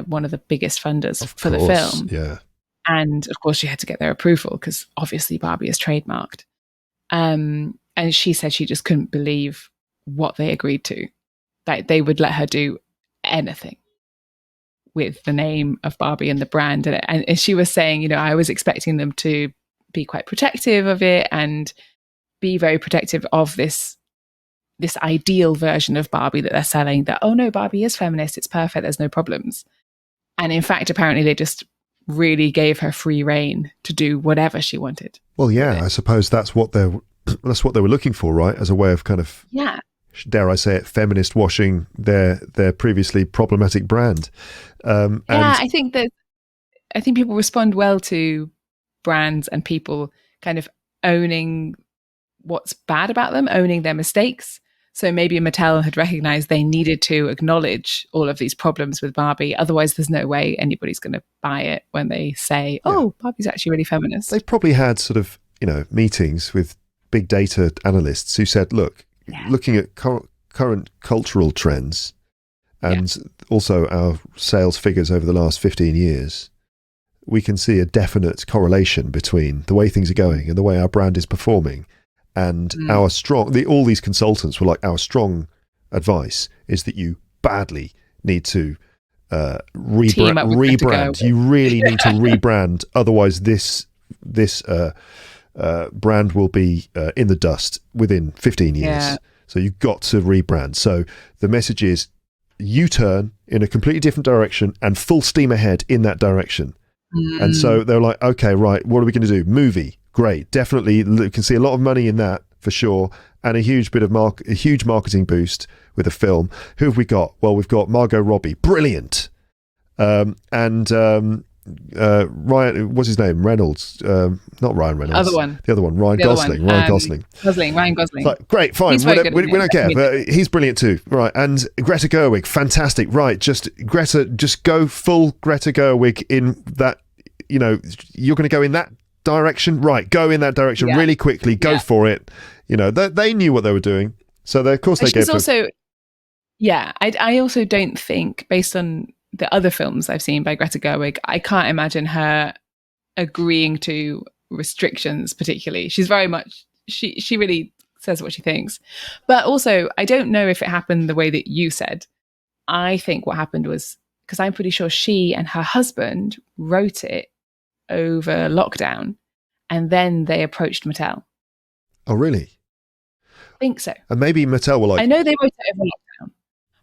one of the biggest funders the film. Yeah. And of course she had to get their approval because obviously Barbie is trademarked. And she said she just couldn't believe what they agreed to. Like they would let her do anything with the name of Barbie and the brand. And she was saying, I was expecting them to be quite protective of it and be very protective of this ideal version of Barbie that they're selling, that, oh no, Barbie is feminist, it's perfect, there's no problems. And in fact, apparently they just really gave her free reign to do whatever she wanted. Well, yeah, I suppose that's what they were looking for, right? As a way of kind of, dare I say it, feminist washing their previously problematic brand. I think people respond well to brands and people kind of owning what's bad about them, owning their mistakes. So maybe Mattel had recognized they needed to acknowledge all of these problems with Barbie. Otherwise, there's no way anybody's going to buy it when they say, oh, Barbie's actually really feminist. They've probably had sort of, meetings with big data analysts who said, look, looking at current cultural trends and also our sales figures over the last 15 years, we can see a definite correlation between the way things are going and the way our brand is performing. And our all these consultants were like, our strong advice is that you badly need to rebrand. You really need to rebrand. Otherwise, this brand will be in the dust within 15 years. Yeah. So you've got to rebrand. So the message is U-turn in a completely different direction and full steam ahead in that direction. And so they're like, okay, right, what are we going to do? Movie. Great. Definitely. You can see a lot of money in that for sure. And a huge bit of a huge marketing boost with a film. Who have we got? Well, we've got Margot Robbie. Brilliant. And Ryan, what's his name? Reynolds. Not Ryan Reynolds. The other one. Ryan Gosling. Ryan Gosling. Like, great, fine. We don't care. But he's brilliant too. Right. And Greta Gerwig. Fantastic. Right. Just go full Greta Gerwig in that, you're going to go in that direction. Right. Go in that direction really quickly. Go for it. They knew what they were doing. So of course they gave her. I also don't think, based on the other films I've seen by Greta Gerwig, I can't imagine her agreeing to restrictions particularly. She's very much, she really says what she thinks. But also, I don't know if it happened the way that you said. I think what happened was, because I'm pretty sure she and her husband wrote it over lockdown, and then they approached Mattel. Oh, really? I think so. And maybe Mattel were like... I know they wrote it over lockdown,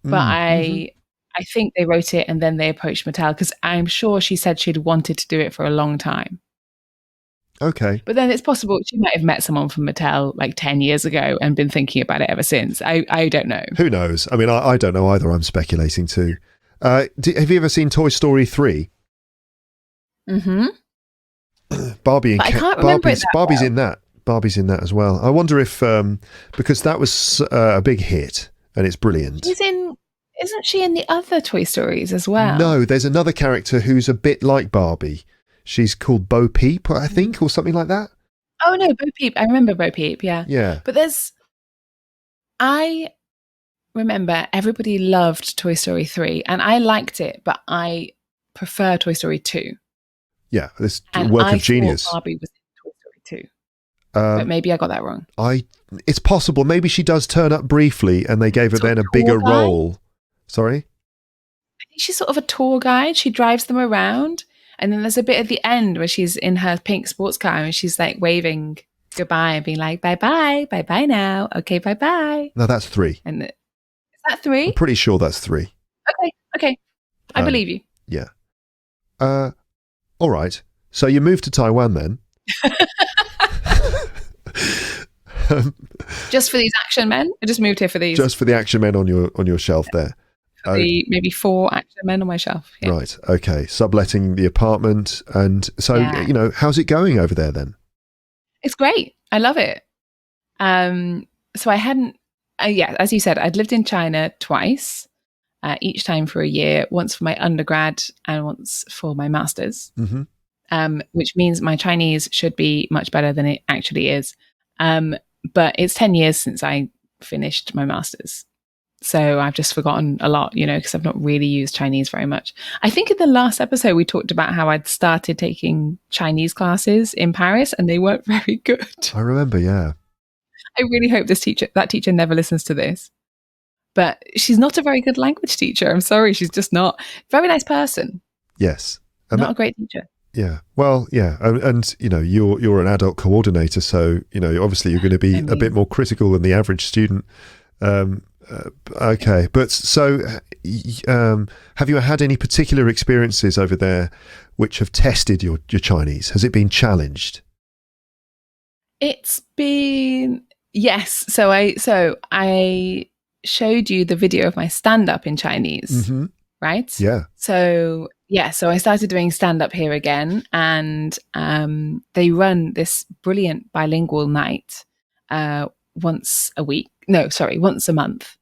but I think they wrote it and then they approached Mattel, because I'm sure she said she'd wanted to do it for a long time. Okay. But then it's possible she might have met someone from Mattel like 10 years ago and been thinking about it ever since. I don't know. Who knows? I mean, I don't know either. I'm speculating too. Have you ever seen Toy Story 3? Mm-hmm. Barbie and I can't remember Barbie's in that. Barbie's in that as well. I wonder if, because that was a big hit and it's brilliant. Isn't she in the other Toy Stories as well? No, there's another character who's a bit like Barbie. She's called Bo Peep, I think, or something like that. Oh no, Bo Peep. I remember Bo Peep, yeah. Yeah. But I remember everybody loved Toy Story 3 and I liked it, but I prefer Toy Story 2. Yeah, this work of genius. Barbie was in Toy Story 2. But maybe I got that wrong. It's possible. Maybe she does turn up briefly and they gave her then a bigger role. Sorry? I think she's sort of a tour guide. She drives them around. And then there's a bit at the end where she's in her pink sports car and she's like waving goodbye and being like, bye-bye, bye-bye now. Okay, bye-bye. No, that's 3. And is that 3? I'm pretty sure that's 3. Okay. I believe you. Yeah. All right. So you moved to Taiwan then? Just for these action men? I just moved here for these. Just for the action men on your shelf there. Maybe 4 action men on my shelf. Yeah. Right. Okay. Subletting the apartment. And so, how's it going over there then? It's great. I love it. So I hadn't, as you said, I'd lived in China twice, each time for a year, once for my undergrad and once for my master's, which means my Chinese should be much better than it actually is. But it's 10 years since I finished my master's. So I've just forgotten a lot, because I've not really used Chinese very much. I think in the last episode, we talked about how I'd started taking Chinese classes in Paris and they weren't very good. I remember, yeah. I really hope that teacher never listens to this. But she's not a very good language teacher. I'm sorry. She's just not. Very nice person. Yes. And not a great teacher. Yeah. Well, yeah. And you're an adult coordinator. So, obviously you're going to be a bit more critical than the average student. Okay, but so have you had any particular experiences over there which have tested your Chinese? Has it been challenged? It's been yes. So I showed you the video of my stand up in Chinese, right? Yeah. So so I started doing stand up here again, and they run this brilliant bilingual night once a week. No, sorry, once a month.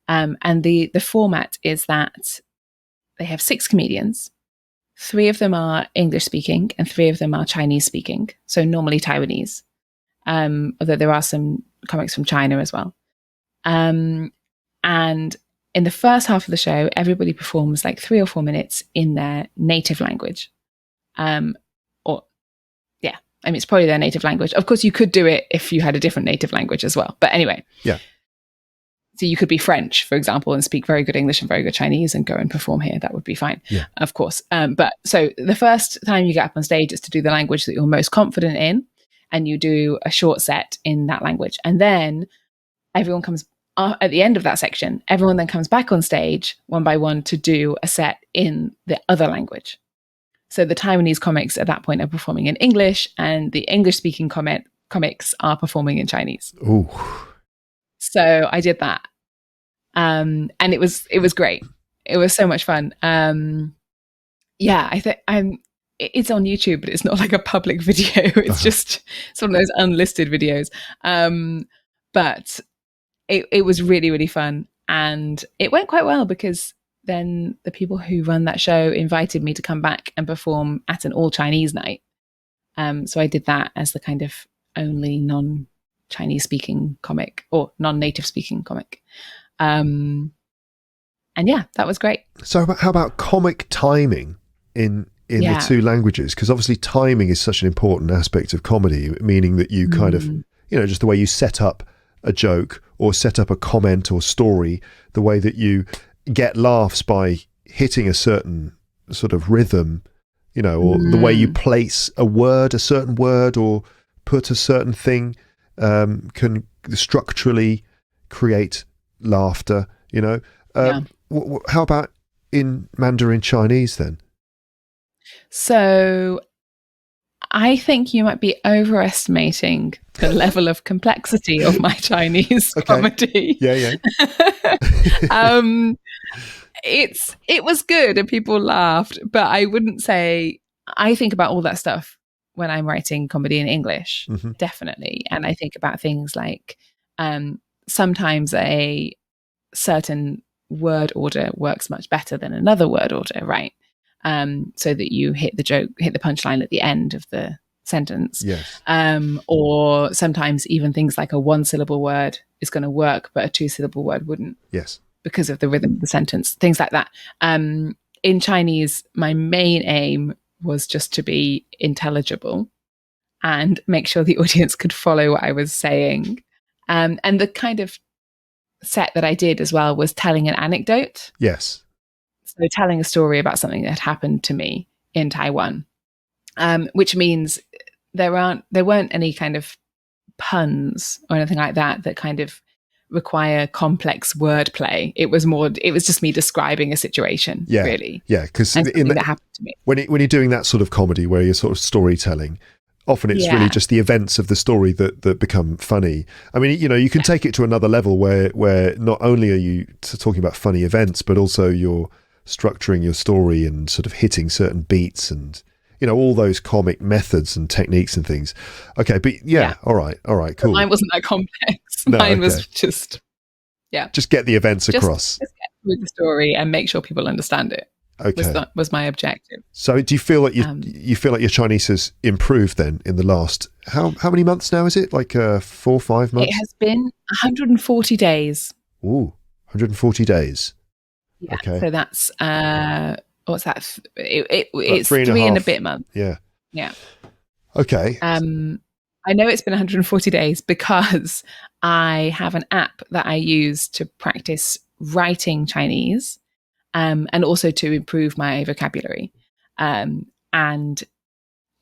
And the format is that they have 6 comedians. 3 of them are English speaking, and 3 of them are Chinese speaking. So normally Taiwanese. Although there are some comics from China as well. And in the first half of the show, everybody performs like 3 or 4 minutes in their native language. It's probably their native language. Of course, you could do it if you had a different native language as well. But anyway. Yeah. So you could be French, for example, and speak very good English and very good Chinese and go and perform here. That would be fine, of course. But so the first time you get up on stage is to do the language that you're most confident in, and you do a short set in that language. And then everyone comes at the end of that section. Everyone then comes back on stage one by one to do a set in the other language. So the Taiwanese comics at that point are performing in English, and the English-speaking comics are performing in Chinese. Ooh. So I did that, and it was great. It was so much fun. I think it's on YouTube, but it's not like a public video. It's just some of those unlisted videos. But it was really, really fun, and it went quite well because then the people who run that show invited me to come back and perform at an all Chinese night. So I did that as the kind of only non-Chinese speaking comic or non-native speaking comic. And that was great. So how about comic timing in the 2 languages? Because obviously timing is such an important aspect of comedy, meaning that you kind of, just the way you set up a joke or set up a comment or story, the way that you get laughs by hitting a certain sort of rhythm, or the way you place a certain word or put a certain thing can structurally create laughter, How about in Mandarin Chinese then? So I think you might be overestimating the level of complexity of my Chinese comedy. Yeah. It was good and people laughed, but I wouldn't say I think about all that stuff when I'm writing comedy in English, definitely. And I think about things like sometimes a certain word order works much better than another word order, right? So that you hit the punchline at the end of the sentence. Yes. Or sometimes even things like a 1-syllable word is going to work, but a 2-syllable word wouldn't. Yes. Because of the rhythm of the sentence, things like that. In Chinese, my main aim was just to be intelligible and make sure the audience could follow what I was saying. And the kind of set that I did as well was telling an anecdote. Yes. So telling a story about something that had happened to me in Taiwan, which means there weren't any kind of puns or anything like that kind of require complex wordplay. It was just me describing a situation, really. Yeah, because that happened to me. When you're doing that sort of comedy where you're sort of storytelling, often it's really just the events of the story that become funny. I mean, you can take it to another level where not only are you talking about funny events, but also you're structuring your story and sort of hitting certain beats and all those comic methods and techniques and things. Okay, but all right, cool. Mine wasn't that complex. Mine was just get the events across. Just get through the story and make sure people understand it. Okay, was my objective. So, do you feel like you feel like your Chinese has improved then in the last how many months now? Is it like 4 or 5 months? It has been 140 days. Ooh, 140 days. Yeah. Okay. So that's what's that? It's 3 and a bit months. Yeah. Yeah. Okay. I know it's been 140 days because I have an app that I use to practice writing Chinese, and also to improve my vocabulary. And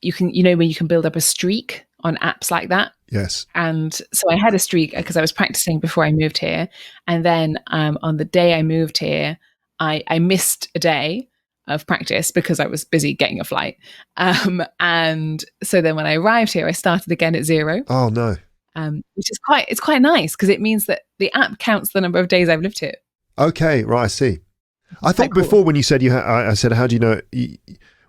you can, when you can build up a streak on apps like that. Yes. And so I had a streak because I was practicing before I moved here. And then on the day I moved here, I missed a day of practice because I was busy getting a flight. And so then when I arrived here, I started again at 0. Oh, no. Which is quite nice because it means that the app counts the number of days I've lived here. Okay, right, I see. I thought cool. before when you said I said, how do you know,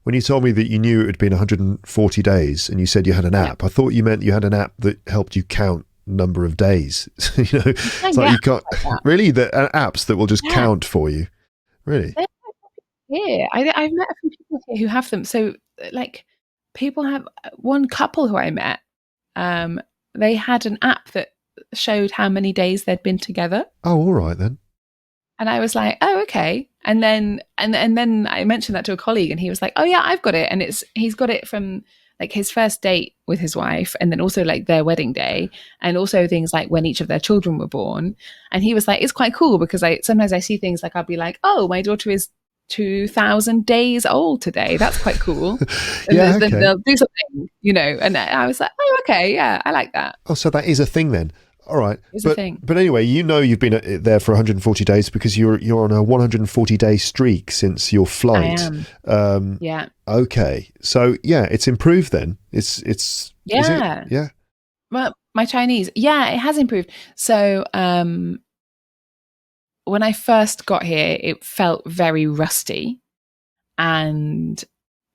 when you told me that you knew it had been 140 days and you said you had an app, I thought you meant you had an app that helped you count number of days. You know, it's like you can't, really, the apps that will just count for you. Really? Yeah, I've met a few people here who have them. So like people have one couple who I met, they had an app that showed how many days they'd been together. Oh, all right then. And I was like, oh, okay. And then I mentioned that to a colleague and he was like, oh yeah, I've got it. And he's got it from like his first date with his wife and then also like their wedding day and also things like when each of their children were born. And he was like, it's quite cool because sometimes I see things like I'll be like, oh, my daughter is 2,000 days old today. That's quite cool. And yeah, then they'll do something, you know. And I was like, oh, okay, yeah, I like that. Oh, so that is a thing then. All right. It's a thing. But anyway, you know you've been there for 140 days because you're on a 140-day streak since your flight. I am. Yeah. Okay. So yeah, it's improved then. It's yeah. Is it? Yeah. Well, my Chinese, yeah, it has improved. So when I first got here, it felt very rusty and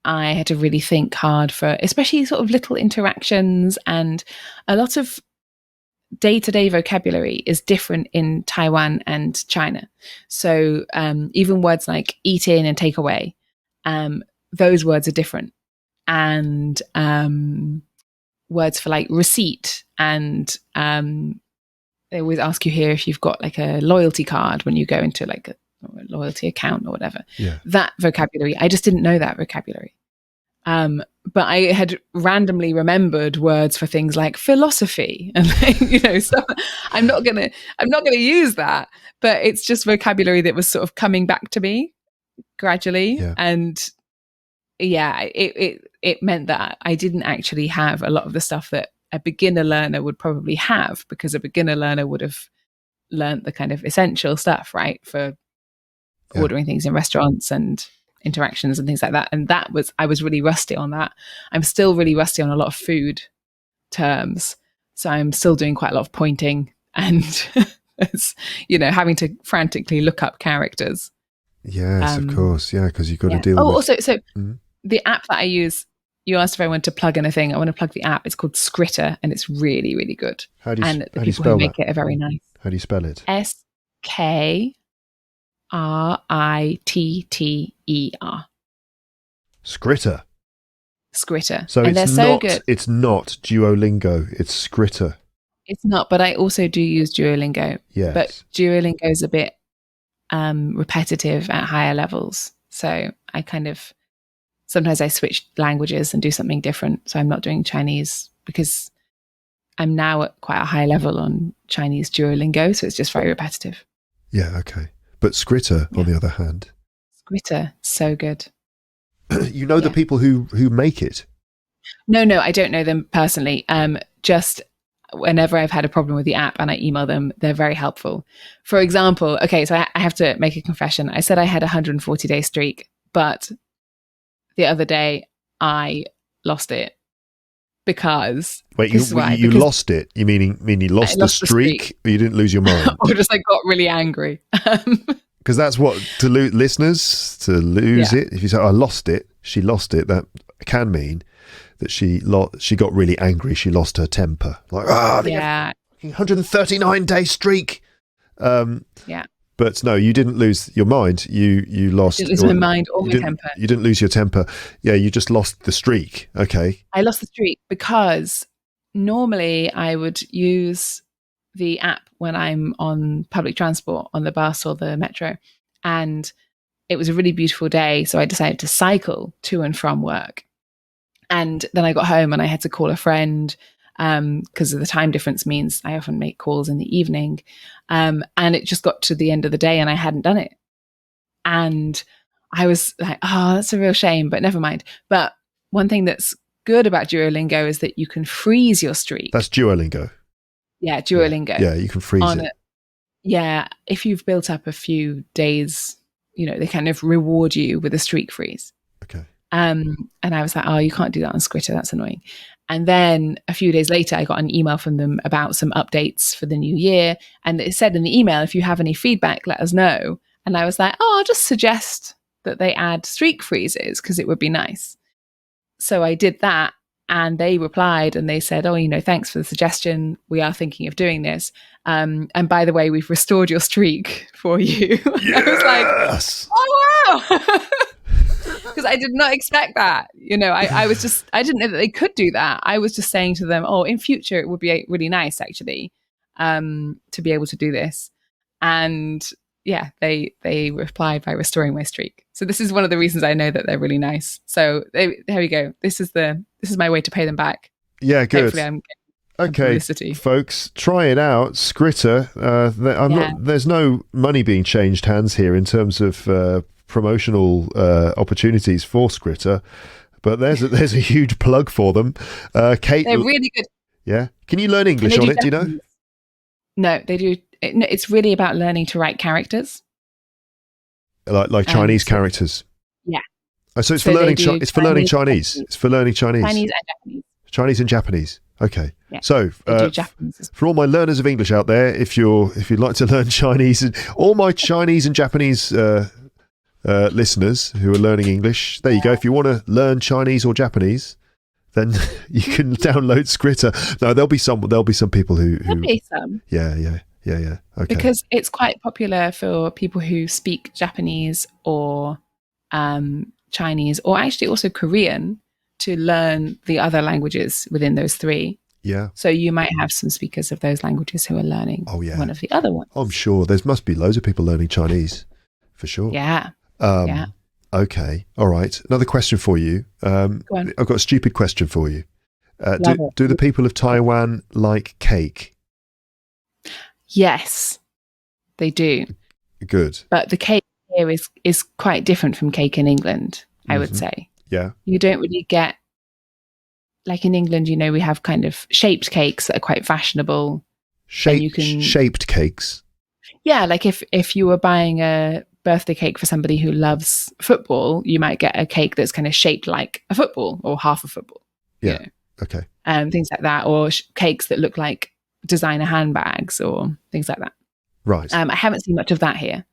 I had to really think hard for especially sort of little interactions and a lot of day-to-day vocabulary is different in Taiwan and China. So even words like eat in and take away, those words are different. And words for like receipt and they always ask you here if you've got like a loyalty card when you go into like a loyalty account or whatever. Yeah. That vocabulary, I just didn't know that vocabulary. But I had randomly remembered words for things like philosophy and you know, so I'm not gonna use that, but it's just vocabulary that was sort of coming back to me gradually. Yeah. And yeah, it meant that I didn't actually have a lot of the stuff that a beginner learner would probably have because a beginner learner would have learned the kind of essential stuff, right? For ordering things in restaurants and interactions and things like that. And I was really rusty on that. I'm still really rusty on a lot of food terms. So I'm still doing quite a lot of pointing and, you know, having to frantically look up characters. Yes, of course. Yeah, because you've got to deal with... Also, so the app that I use, you asked if I want to plug in a thing. I want to plug the app. It's called Skritter and it's really, really good. How do you, and the how do you people spell who make that? it are very nice. How do you spell it? SKRITTER. Skritter. Skritter. So and they're so good. It's not Duolingo. It's Skritter. It's not, but I also do use Duolingo. Yes. But Duolingo is a bit repetitive at higher levels. So I kind of sometimes I switch languages and do something different. So I'm not doing Chinese because I'm now at quite a high level on Chinese Duolingo. So it's just very repetitive. Yeah, okay. But Skritter, on the other hand. Skritter, so good. You know the people who make it? No, I don't know them personally. Just whenever I've had a problem with the app and I email them, they're very helpful. For example, okay, so I have to make a confession. I said I had a 140-day streak, but the other day I lost it because... Wait, you lost it? You mean you lost the streak or you didn't lose your mind? Or just like got really angry. Because that's what, to listeners, to lose it. If you say, I lost it, she lost it, that can mean that she got really angry. She lost her temper. Like, 139-day streak. But no, you didn't lose your mind. You lost... I didn't lose my mind or my temper. You didn't lose your temper. Yeah, you just lost the streak. Okay. I lost the streak because normally I would use the app when I'm on public transport, on the bus or the metro. And it was a really beautiful day. So I decided to cycle to and from work. And then I got home and I had to call a friend because of the time difference means I often make calls in the evening. And it just got to the end of the day and I hadn't done it. And I was like, oh, that's a real shame, but never mind. But one thing that's good about Duolingo is that you can freeze your streak. That's Duolingo. Yeah, Duolingo. Yeah, you can freeze it. Yeah, if you've built up a few days, they kind of reward you with a streak freeze. Okay. And I was like, oh, you can't do that on Skritter. That's annoying. And then a few days later, I got an email from them about some updates for the new year. And it said in the email, if you have any feedback, let us know. And I was like, oh, I'll just suggest that they add streak freezes because it would be nice. So I did that. And they replied and they said, oh, thanks for the suggestion. We are thinking of doing this. And by the way, we've restored your streak for you. Yes! I was like, oh, wow. Because I did not expect that. I didn't know that they could do that. I was just saying to them, oh, in future, it would be really nice, actually, to be able to do this. And yeah, they replied by restoring my streak. So this is one of the reasons I know that they're really nice. So there we go. This is my way to pay them back. Yeah, good. Hopefully I'm getting publicity. Folks, try it out. Skritter. There's no money being changed hands here in terms of promotional opportunities for Skritter, but there's a huge plug for them. Kate, they're really good. Yeah, can you learn English on it? Do you know? No, they do. It's really about learning to write characters, like Chinese characters. Yeah. Oh, so it's for learning. It's for learning Chinese. It's for learning Chinese. Chinese and Japanese. Chinese and Japanese. Okay. Yeah. So for all my learners of English out there, if you'd like to learn Chinese, all my Chinese and Japanese listeners who are learning English, there you go. If you want to learn Chinese or Japanese, then you can download Skritter. No, there'll be some people who There'll be some. Yeah. Okay. Because it's quite popular for people who speak Japanese or Chinese, or actually also Korean, to learn the other languages within those three. Yeah. So you might have some speakers of those languages who are learning one of the other ones. I'm sure there must be loads of people learning Chinese, for sure. Yeah. Yeah. Okay. All right. Another question for you. I've got a stupid question for you. Do the people of Taiwan like cake? Yes, they do. Good. But the cake here is quite different from cake in England, I would say. Yeah. You don't really get, like in England, we have kind of shaped cakes that are quite fashionable. Shaped cakes? Yeah, like if you were buying a birthday cake for somebody who loves football, you might get a cake that's kind of shaped like a football or half a football. Yeah. Okay. Things like that, or cakes that look like designer handbags or things like that. Right. I haven't seen much of that here.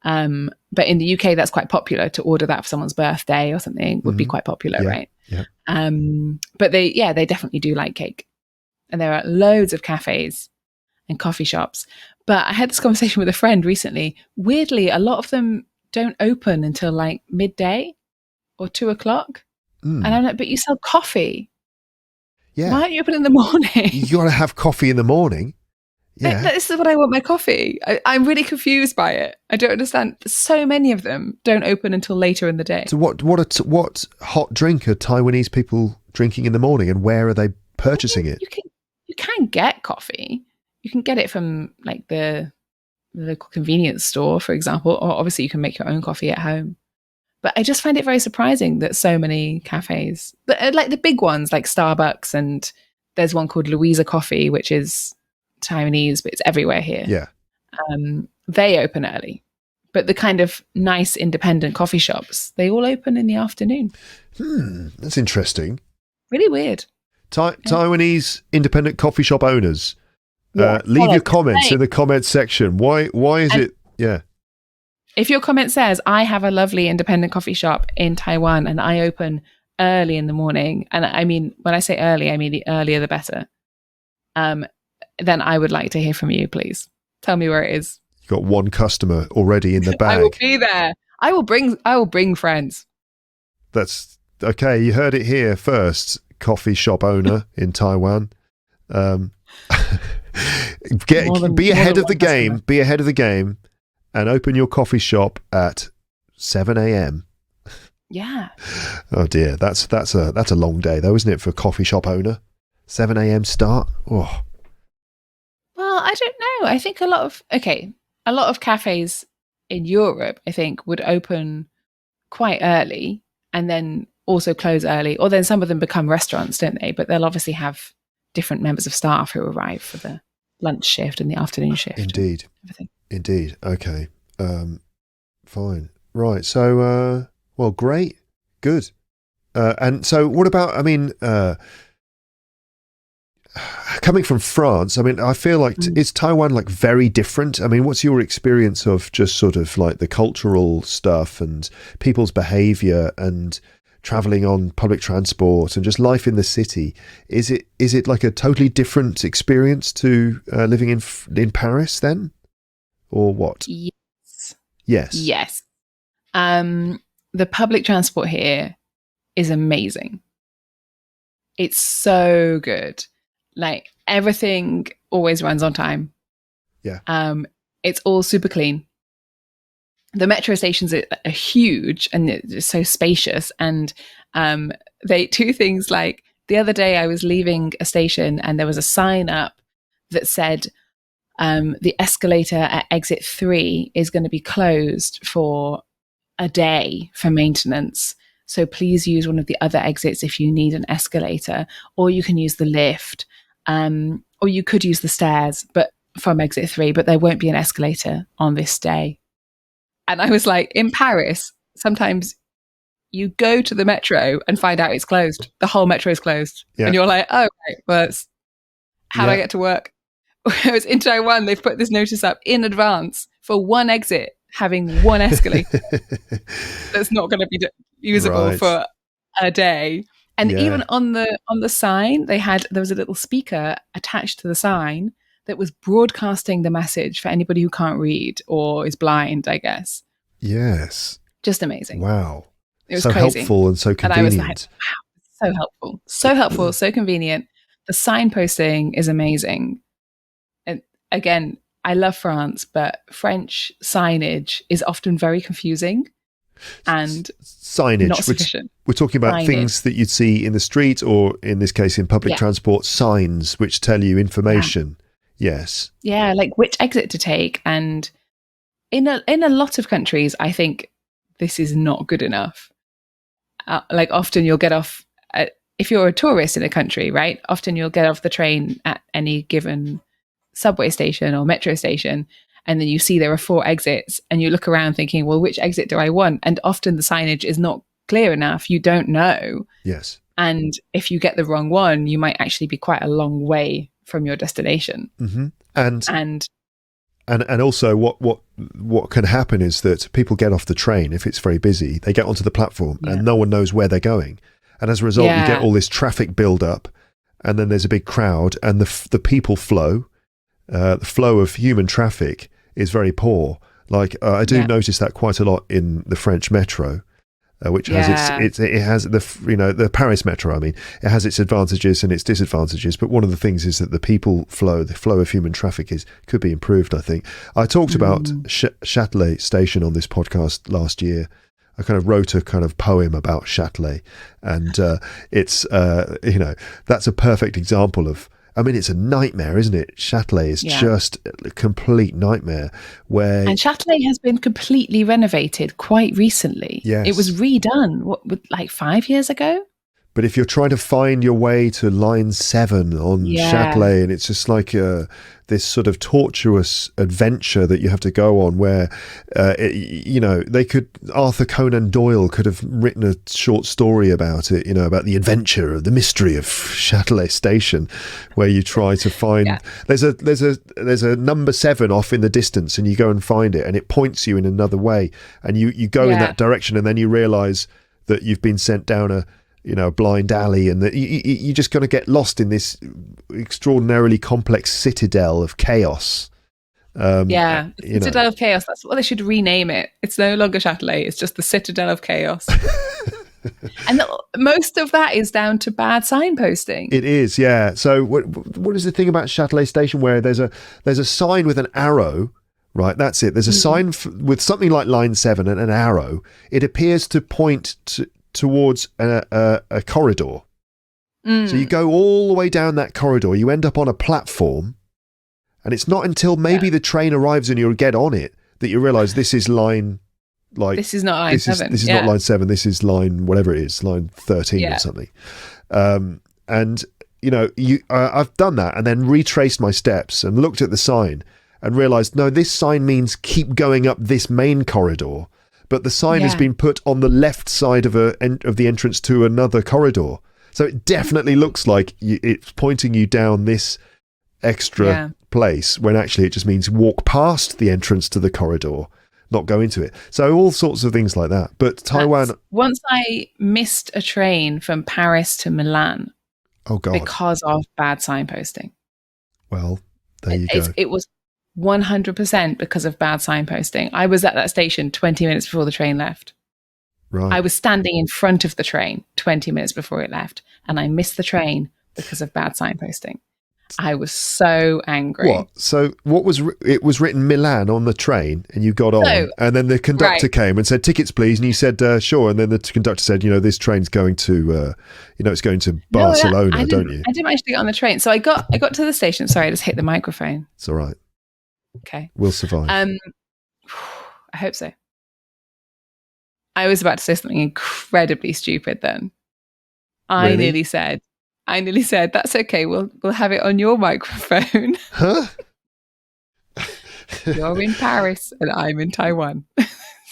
But in the UK, that's quite popular to order that for someone's birthday or something would be quite popular, right? Yeah. But they definitely do like cake. And there are loads of cafes and coffee shops. But I had this conversation with a friend recently. Weirdly, a lot of them don't open until like midday or 2:00. And I'm like, but you sell coffee. Yeah. Why aren't you open in the morning? You got to have coffee in the morning. Yeah. This is what I want my coffee. I'm really confused by it. I don't understand. So many of them don't open until later in the day. So what hot drink are Taiwanese people drinking in the morning, and where are they purchasing it? You can get coffee. You can get it from like the local convenience store, for example, or obviously you can make your own coffee at home. But I just find it very surprising that so many cafes, like the big ones like Starbucks, and there's one called Louisa Coffee, which is Taiwanese, but it's everywhere here. Yeah. They open early. But the kind of nice independent coffee shops, they all open in the afternoon. That's interesting. Really weird. Taiwanese independent coffee shop owners, leave your comments in the comments section. Why is it? Yeah. If your comment says, I have a lovely independent coffee shop in Taiwan and I open early in the morning, and I mean, when I say early, I mean the earlier the better, then I would like to hear from you, please. Tell me where it is. You got one customer already in the bag. I will be there. I will bring friends. That's okay. You heard it here first. Coffee shop owner in Taiwan. Be ahead of the game. Be ahead of the game. And open your coffee shop at 7 a.m. Yeah. Oh dear, that's a long day though, isn't it, for a coffee shop owner? 7 a.m. start. Oh. Well, I don't know. I think a lot of cafes in Europe, I think, would open quite early and then also close early, or then some of them become restaurants, don't they? But they'll obviously have different members of staff who arrive for the lunch shift and the afternoon shift. Indeed. Everything. Indeed. Okay. Fine. Right. So, well, great. Good. And so what about, I mean, coming from France, I mean, I feel like, is Taiwan like very different? I mean, what's your experience of just sort of like the cultural stuff and people's behavior and traveling on public transport and just life in the city? Is it like a totally different experience to living in Paris then? Or what? Yes. Yes. Yes. The public transport here is amazing. It's so good. Like everything always runs on time. Yeah. It's all super clean. The metro stations are huge and it's so spacious. And they do things like the other day I was leaving a station and there was a sign up that said the escalator at exit 3 is going to be closed for a day for maintenance. So please use one of the other exits if you need an escalator, or you can use the lift, or you could use the stairs, but from exit 3, but there won't be an escalator on this day. And I was like, in Paris, sometimes you go to the metro and find out it's closed. The whole metro is closed. Yeah. And you're like, oh, right, well, how do I get to work? Whereas in Taiwan, they've put this notice up in advance for one exit having one escalator that's not going to be usable for a day. And even on the sign, there was a little speaker attached to the sign that was broadcasting the message for anybody who can't read or is blind, I guess. Yes. Just amazing. Wow. It was so crazy. Helpful and so convenient. And I was like, wow, so helpful. So helpful, so convenient. The signposting is amazing. And again, I love France, but French signage is often very confusing and signage, not sufficient. We're talking about things that you'd see in the street, or in this case in public transport, signs which tell you information. Yes. Yeah, like which exit to take. And in a lot of countries, I think this is not good enough. Like often you'll get off, if you're a tourist in a country, right? Often you'll get off the train at any given subway station or metro station, and then you see there are 4 exits and you look around thinking, well, which exit do I want? And often the signage is not clear enough. You don't know. Yes. And if you get the wrong one, you might actually be quite a long way from your destination. Mm-hmm. And also what can happen is that people get off the train if it's very busy. They get onto the platform and no one knows where they're going. And as a result, you get all this traffic build up, and then there's a big crowd, and the people flow. The flow of human traffic is very poor. Like I do notice that quite a lot in the French metro, which has it has the Paris metro. I mean, it has its advantages and its disadvantages. But one of the things is that the flow of human traffic could be improved. I think I talked about Châtelet station on this podcast last year. I kind of wrote a kind of poem about Châtelet, and it's that's a perfect example of. I mean, it's a nightmare, isn't it? Châtelet is just a complete nightmare. And Châtelet has been completely renovated quite recently. Yes. It was redone, like 5 years ago? But if you're trying to find your way to line 7 on Châtelet, and it's just like this sort of tortuous adventure that you have to go on where, Arthur Conan Doyle could have written a short story about it, about the adventure of the mystery of Châtelet Station, where you try to find, there's a number 7 off in the distance, and you go and find it, and it points you in another way, and you go in that direction, and then you realize that you've been sent down a blind alley, and that you're just going to get lost in this extraordinarily complex citadel of chaos. Citadel of Chaos. That's what they should rename it. It's no longer Châtelet. It's just the Citadel of Chaos. And most of that is down to bad signposting. It is, yeah. So what is the thing about Châtelet Station where there's a sign with an arrow? Right, that's it. There's a sign with something like line 7 and an arrow. It appears to point towards a corridor. So you go all the way down that corridor, you end up on a platform, and it's not until maybe the train arrives and you'll get on it that you realise this is line like this is not line 7. This is not line 7. This is line whatever it is, line 13 or something. And I've done that and then retraced my steps and looked at the sign and realised, no, this sign means keep going up this main corridor, but the sign has been put on the left side of the entrance to another corridor. So it definitely looks like it's pointing you down this extra place when actually it just means walk past the entrance to the corridor, not go into it. So all sorts of things like that. But Taiwan... Once I missed a train from Paris to Milan. Oh, God. Because of bad signposting. Well, there you go. It was 100% because of bad signposting. I was at that station 20 minutes before the train left. Right. I was standing in front of the train 20 minutes before it left, and I missed the train because of bad signposting. I was so angry. What? So what was it was written Milan on the train, and you got on, and then the conductor came and said, "Tickets, please," and you said, "Sure." And then the conductor said, "This train's going to, it's going to Barcelona, don't you?" I didn't actually get on the train, so I got to the station. Sorry, I just hit the microphone. It's all right. Okay, we'll survive. I hope so. I was about to say something incredibly stupid. Then I nearly said, "That's okay. We'll have it on your microphone." Huh? You're in Paris and I'm in Taiwan.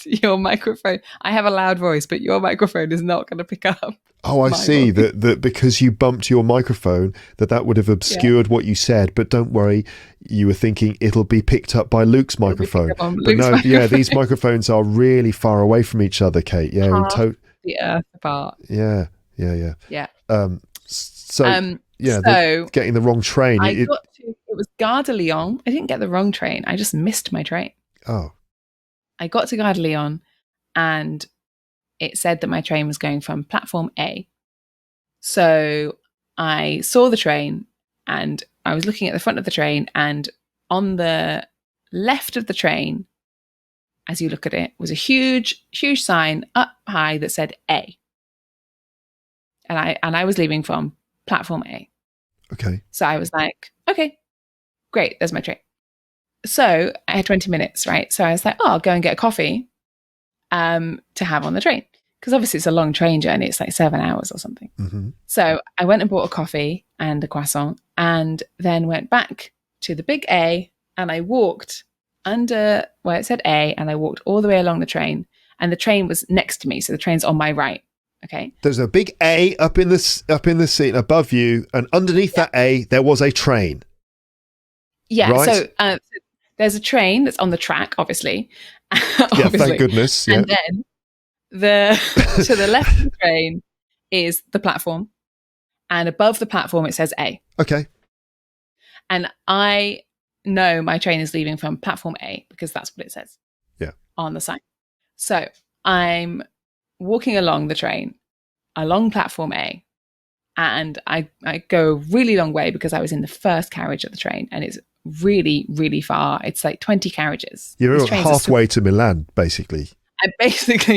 Your microphone. I have a loud voice, but your microphone is not going to pick up. Oh, I see. That because you bumped your microphone, that would have obscured what you said. But don't worry, you were thinking it'll be picked up by Luke's microphone. These microphones are really far away from each other, Kate. Yeah, the earth apart. Yeah. So getting the wrong train. It was Gare de Lyon. I didn't get the wrong train. I just missed my train. Oh. I got to Gare de Lyon and it said that my train was going from platform A. So I saw the train and I was looking at the front of the train, and on the left of the train, as you look at it, was a huge, huge sign up high that said A. And I was leaving from platform A. Okay. So I was like, okay, great, there's my train. So I had 20 minutes, right? So I was like, I'll go and get a coffee to have on the train. Because obviously it's a long train journey. It's like 7 hours or something. Mm-hmm. So I went and bought a coffee and a croissant and then went back to the big A, and I walked under where it said A, and I walked all the way along the train, and the train was next to me. So the train's on my right. Okay. There's a big A up in the seat above you, and underneath that A, there was a train. Yeah. Right? So there's a train that's on the track, obviously. Yeah, thank goodness. Yeah. And then to the left of the train is the platform, and above the platform it says A. Okay. And I know my train is leaving from platform A because that's what it says. Yeah. On the sign. So I'm walking along the train, along platform A, and I go a really long way because I was in the first carriage of the train, and it's really, really far. It's like 20 carriages. You're halfway to Milan, basically.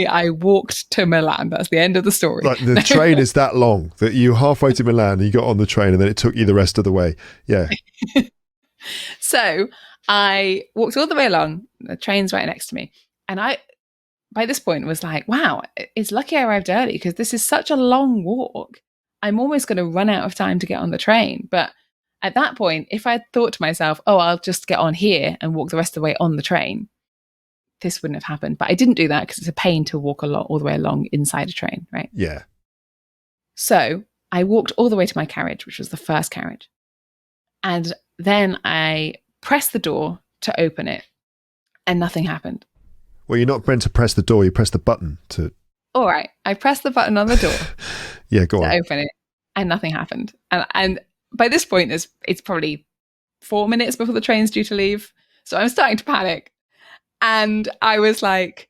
I walked to Milan. That's the end of the story. Like the train is that long that you halfway to Milan, and you got on the train, and then it took you the rest of the way. Yeah. So I walked all the way along. The train's right next to me, and I, by this point, was like, "Wow, it's lucky I arrived early because this is such a long walk. I'm almost going to run out of time to get on the train." But at that point, if I thought to myself, "Oh, I'll just get on here and walk the rest of the way on the train," this wouldn't have happened. But I didn't do that because it's a pain to walk all the way along inside a train, right? Yeah. So I walked all the way to my carriage, which was the first carriage. And then I pressed the door to open it, and nothing happened. Well, you're not meant to press the door. You press the button to... All right. I pressed the button on the door yeah, go on. to open it, and nothing happened. And by this point, it's probably 4 minutes before the train's due to leave. So I'm starting to panic. And I was like,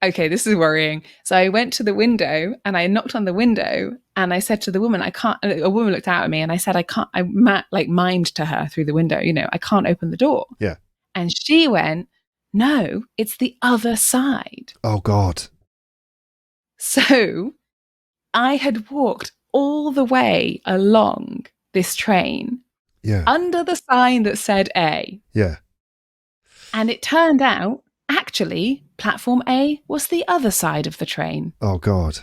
okay, this is worrying. So I went to the window and I knocked on the window and I said to the woman, a woman looked out at me and I said, I mimed to her through the window, I can't open the door. Yeah. And she went, no, it's the other side. Oh, God. So I had walked all the way along this train under the sign that said A. Yeah. And it turned out, actually, platform A was the other side of the train. Oh, God.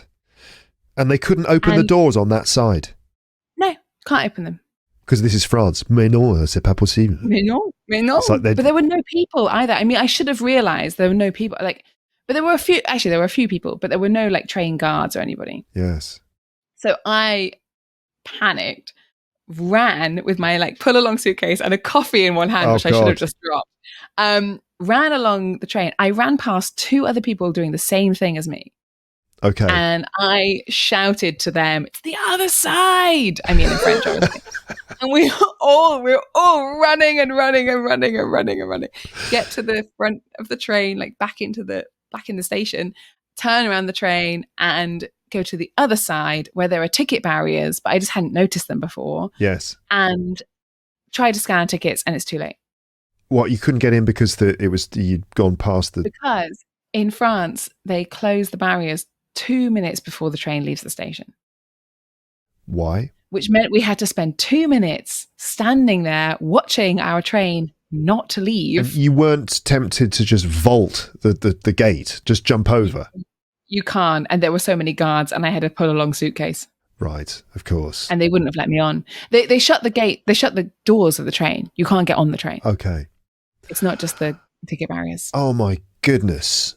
And they couldn't open the doors on that side? No, can't open them. Because this is France. Mais non, c'est pas possible. Mais non. But there were no people either. I mean, I should have realised there were no people. Like, but there were a few people, but there were no like train guards or anybody. Yes. So I panicked, ran with my like pull along suitcase and a coffee in one hand, which I should have just dropped. Ran along the train. I ran past 2 other people doing the same thing as me. Okay. And I shouted to them, "It's the other side!" I mean, in French, obviously. And we were all running and running and running and running and running. Get to the front of the train, like back in the station, turn around the train and go to the other side where there are ticket barriers, but I just hadn't noticed them before. Yes. And try to scan tickets, and it's too late. What, you couldn't get in because you'd gone past the... Because in France, they close the barriers 2 minutes before the train leaves the station. Why? Which meant we had to spend 2 minutes standing there watching our train not to leave. And you weren't tempted to just vault the gate, just jump over? You can't. And there were so many guards, and I had a pull along suitcase. Right, of course. And they wouldn't have let me on. They shut the gate. They shut the doors of the train. You can't get on the train. Okay. It's not just the ticket barriers. Oh my goodness.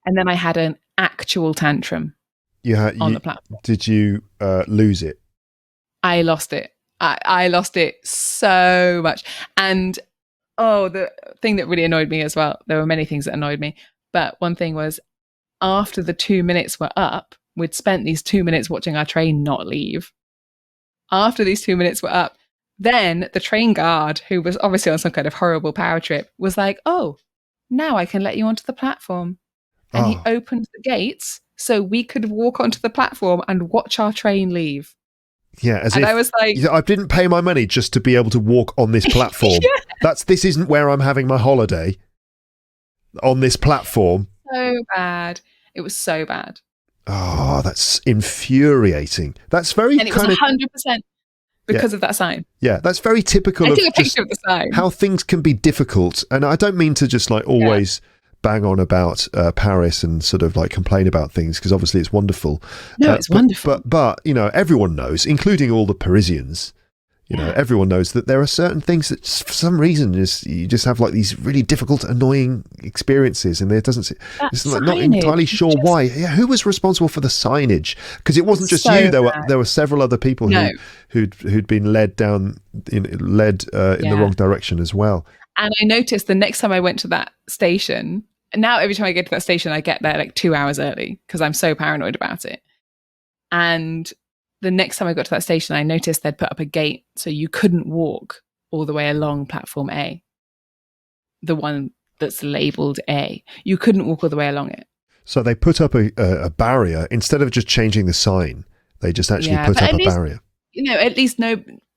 And then I had an actual tantrum on the platform. Did you lose it? I lost it. I lost it so much. And the thing that really annoyed me as well, there were many things that annoyed me, but one thing was after the 2 minutes were up, we'd spent these 2 minutes watching our train not leave. After these 2 minutes were up, then the train guard, who was obviously on some kind of horrible power trip, was like, "Oh, now I can let you onto the platform." And he opened the gates so we could walk onto the platform and watch our train leave. Yeah, I was like, I didn't pay my money just to be able to walk on this platform. Yeah. This isn't where I'm having my holiday. On this platform. So bad. It was so bad. Oh, that's infuriating. That's very and it was 100% because of that sign. Yeah, that's very typical I took a picture of the sign. How things can be difficult. And I don't mean to just like always bang on about Paris and sort of like complain about things, because obviously it's wonderful. No, it's wonderful. But you know, everyone knows, including all the Parisians, you know, everyone knows that there are certain things that for some reason you just have like these really difficult, annoying experiences, and it's like not entirely sure why. Yeah, who was responsible for the signage? Because it wasn't just you. There were several other people who'd been led in the wrong direction as well. And I noticed the next time I went to that station, now every time I get to that station, I get there like 2 hours early because I'm so paranoid about it. And the next time I got to that station, I noticed they'd put up a gate so you couldn't walk all the way along platform A, the one that's labelled A. You couldn't walk all the way along it. So they put up a barrier instead of just changing the sign. They just actually put up a barrier. You know, at least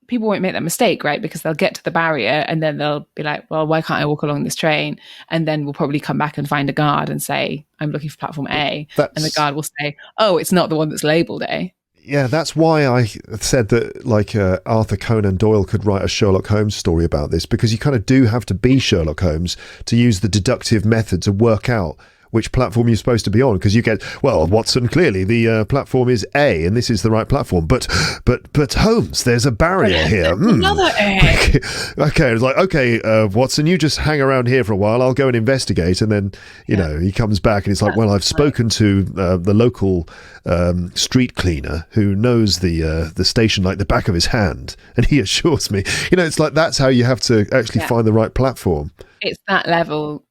people won't make that mistake, right? Because they'll get to the barrier and then they'll be like, well, why can't I walk along this train? And then we'll probably come back and find a guard and say, I'm looking for platform A. And the guard will say, oh, it's not the one that's labelled A. Yeah, that's why I said that like Arthur Conan Doyle could write a Sherlock Holmes story about this, because you kind of do have to be Sherlock Holmes to use the deductive method to work out which platform you're supposed to be on, because you get, well, Watson, clearly the platform is A and this is the right platform, but Holmes, there's a barrier here. Another A. Okay, it's like, okay, Watson, you just hang around here for a while, I'll go and investigate. And then you know, he comes back and he's like, well, I've spoken to the local street cleaner who knows the station like the back of his hand, and he assures me, you know, it's like that's how you have to actually find the right platform. It's that level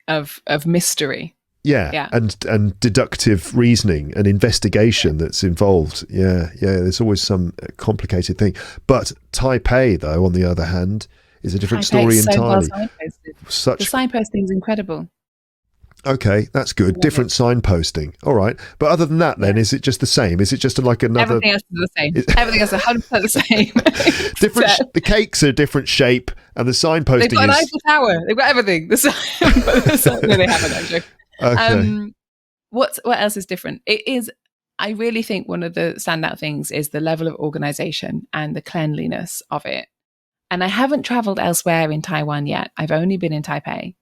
of mystery. Yeah, and deductive reasoning and investigation that's involved. Yeah, there's always some complicated thing. But Taipei, though, on the other hand, is a different story entirely. Well signposted. The signposting is incredible. Okay, that's good. Different signposting. All right. But other than that, then, is it just the same? Is it just like another... Everything else is the same. Everything else is 100% the same. Different. The cakes are different shape, and the signposting They've got an Eiffel Tower. They've got everything. No, they haven't, actually. Okay. What else is different? It is... I really think one of the standout things is the level of organisation and the cleanliness of it. And I haven't travelled elsewhere in Taiwan yet. I've only been in Taipei.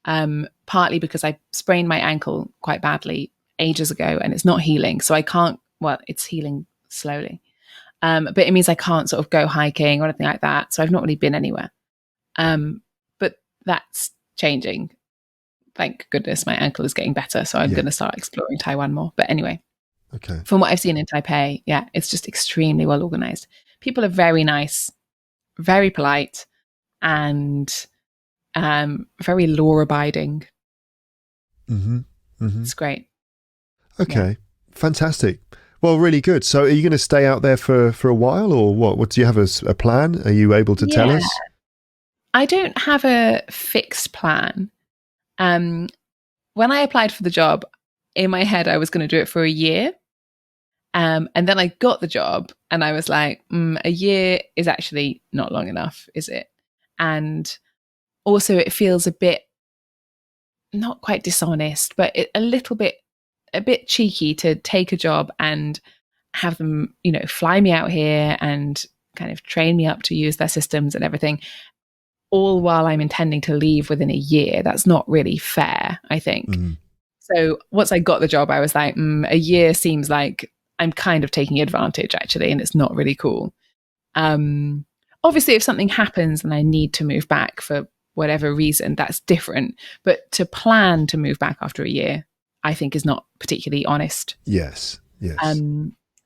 partly because I sprained my ankle quite badly ages ago and it's not healing. So I can't, well, it's healing slowly. But it means I can't sort of go hiking or anything like that. So I've not really been anywhere. But that's changing. Thank goodness my ankle is getting better. So I'm going to start exploring Taiwan more. But anyway, from what I've seen in Taipei, it's just extremely well organized. People are very nice, very polite, and very law-abiding. It's great. Okay, fantastic. Well, really good. So are you going to stay out there for a while, or what do you have a plan? Are you able to tell us? I don't have a fixed plan. When I applied for the job, in my head, I was going to do it for a year. And then I got the job and I was like, a year is actually not long enough, is it? And also it feels a bit, not quite dishonest, but a bit cheeky to take a job and have them, fly me out here and kind of train me up to use their systems and everything, all while I'm intending to leave within a year. That's not really fair, I think. So once I got the job, I was like, a year seems like I'm kind of taking advantage, actually, and it's not really cool. Obviously, if something happens and I need to move back for whatever reason, that's different. But to plan to move back after a year, I think is not particularly honest. Yes.